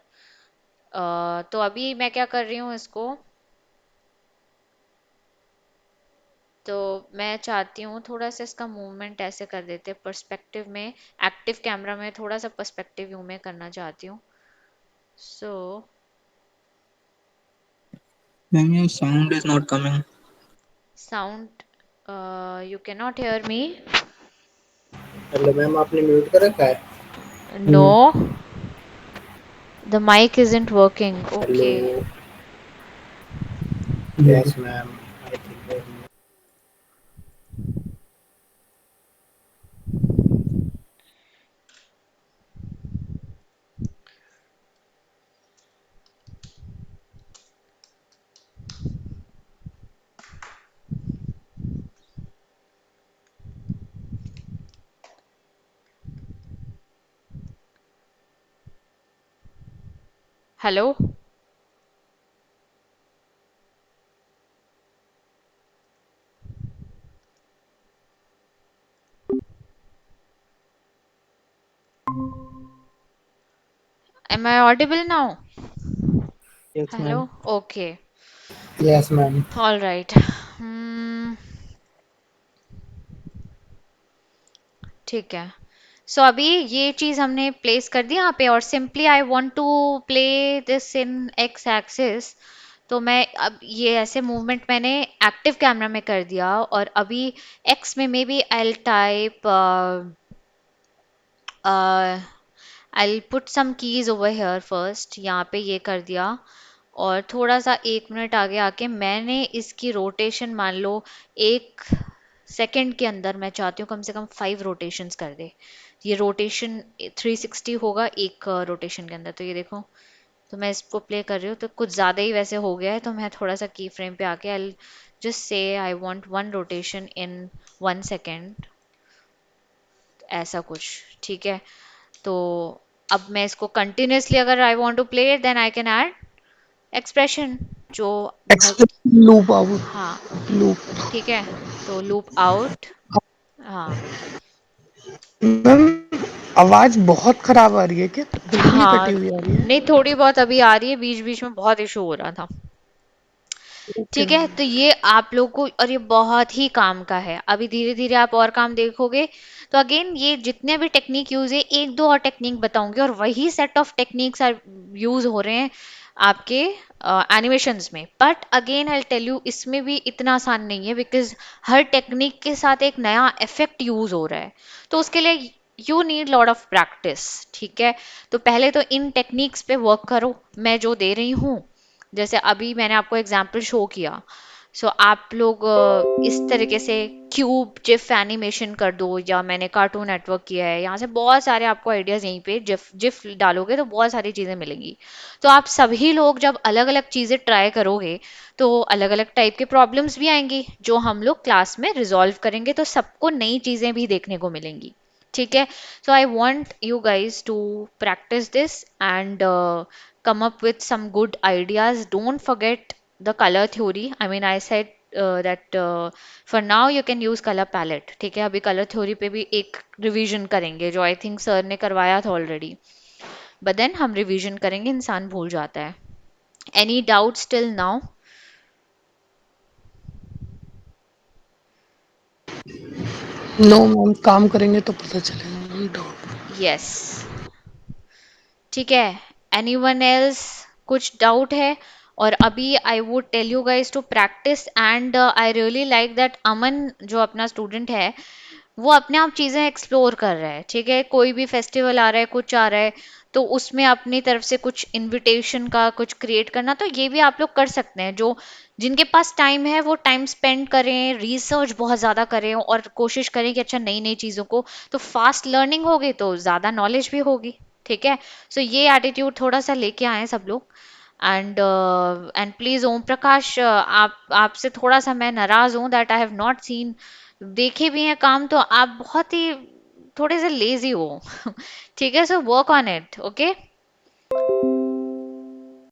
तो अभी मैं क्या कर रही हूँ इसको, तो मैं चाहती हूँ थोड़ा सा इसका मूवमेंट ऐसे कर देते हैं पर्सपेक्टिव में, एक्टिव कैमरा में थोड़ा सा पर्सपेक्टिव व्यू में करना चाहती हूँ। So Then your sound is not coming. Sound, you can not hear me? Hello ma'am, आपने म्यूट कर रखा है? No, the mic isn't working. Hello. Okay, yes ma'am, I think. Hello, Am I audible now? Yes, Hello? ma'am. Okay. Yes, ma'am. All right. Hmm, ठीक है. सो अभी ये चीज हमने प्लेस कर दी यहाँ पे और simply I want to play this in X axis. तो मैं अब ये ऐसे मूवमेंट मैंने एक्टिव कैमरा में कर दिया और अभी एक्स में maybe I type I put some keys over here first. यहाँ पे ये कर दिया और थोड़ा सा 1 मिनट आगे आके मैंने इसकी रोटेशन मान लो 1 सेकंड के अंदर मैं चाहती हूँ कम से कम 5 रोटेशंस कर दे. ये रोटेशन 360 होगा एक रोटेशन के अंदर. तो ये देखो, तो मैं इसको प्ले कर रही हूँ तो कुछ ज़्यादा ही वैसे हो गया है. तो मैं थोड़ा सा की फ्रेम पे आके I just say I want 1 rotation in 1 second, ऐसा कुछ. ठीक है. तो अब मैं इसको कंटिन्यूअसली अगर I want to play it then I can add expression जो बहुत. एक्सप्रेशन लूप हाँ. Out loop. ठीक है. तो लूप आउट. हाँ. मैम आवाज बहुत खराब आ रही है क्या? बिल्कुल ही कटी हाँ, हुई आ रही है. नहीं थोड़ी बहुत अभी आ रही है, बीच बीच में बहुत इशू हो रहा था. ओके ठीक है. मैम. तो ये आप लोग को और ये बहुत ही काम का है. अभी धीरे धीरे आप और काम देखोगे. तो अगेन ये जितने भी टेक्निक यूज है, एक दो और टेक्निक बताऊंगी और वही सेट ऑफ टेक्निक्स यूज हो रहे हैं आपके एनिमेशंस में. But again I tell you इसमें भी इतना आसान नहीं है बिकॉज हर टेक्निक के साथ एक नया इफेक्ट यूज हो रहा है. तो उसके लिए you need lot of practice. ठीक है. तो पहले तो इन टेक्निक्स पे वर्क करो मैं जो दे रही हूँ. जैसे अभी मैंने आपको एग्जाम्पल शो किया. सो आप लोग इस तरीके से क्यूब जिफ एनिमेशन कर दो या मैंने कार्टून नेटवर्क किया है. यहाँ से बहुत सारे आपको आइडियाज यहीं पे जिफ जिफ डालोगे तो बहुत सारी चीजें मिलेंगी. तो आप सभी लोग जब अलग अलग चीजें ट्राई करोगे तो अलग अलग टाइप के प्रॉब्लम्स भी आएंगी जो हम लोग क्लास में रिजॉल्व करेंगे. तो सबको नई चीजें भी देखने को मिलेंगी. ठीक है. So I want you guys to practice this and come up with some good ideas. Don't forget the color theory. I mean, I said that for now you can use color palette. ठीक है. अभी color theory पे भी एक revision करेंगे जो I think sir ने करवाया था ऑलरेडी. बट देन हम रिवीजन करेंगे, इंसान भूल जाता है. Any doubt still now? No ma'am, काम करेंगे तो पता चलेगा मैम. डाउट. यस. ठीक है. एनी वन एल्स कुछ डाउट है? और अभी I would tell you guys to practice and I really like that Aman जो अपना स्टूडेंट है वो अपने आप चीजें एक्सप्लोर कर रहा है. ठीक है. कोई भी फेस्टिवल आ रहा है, कुछ आ रहा है, तो उसमें अपनी तरफ से कुछ इनविटेशन का कुछ क्रिएट करना. तो ये भी आप लोग कर सकते हैं. जो जिनके पास टाइम है वो टाइम स्पेंड करें, रिसर्च बहुत ज़्यादा करें और कोशिश करें कि अच्छा नई नई चीज़ों को. तो फास्ट लर्निंग होगी तो ज़्यादा नॉलेज भी होगी. ठीक है. सो ये एटीट्यूड थोड़ा सा लेके आए सब लोग. एंड प्लीज ओम प्रकाश, आप आपसे थोड़ा सा मैं नाराज हूँ that I have not seen. देखे भी हैं काम तो आप बहुत ही थोड़े से लेजी हो. ठीक है. So work on it. Okay.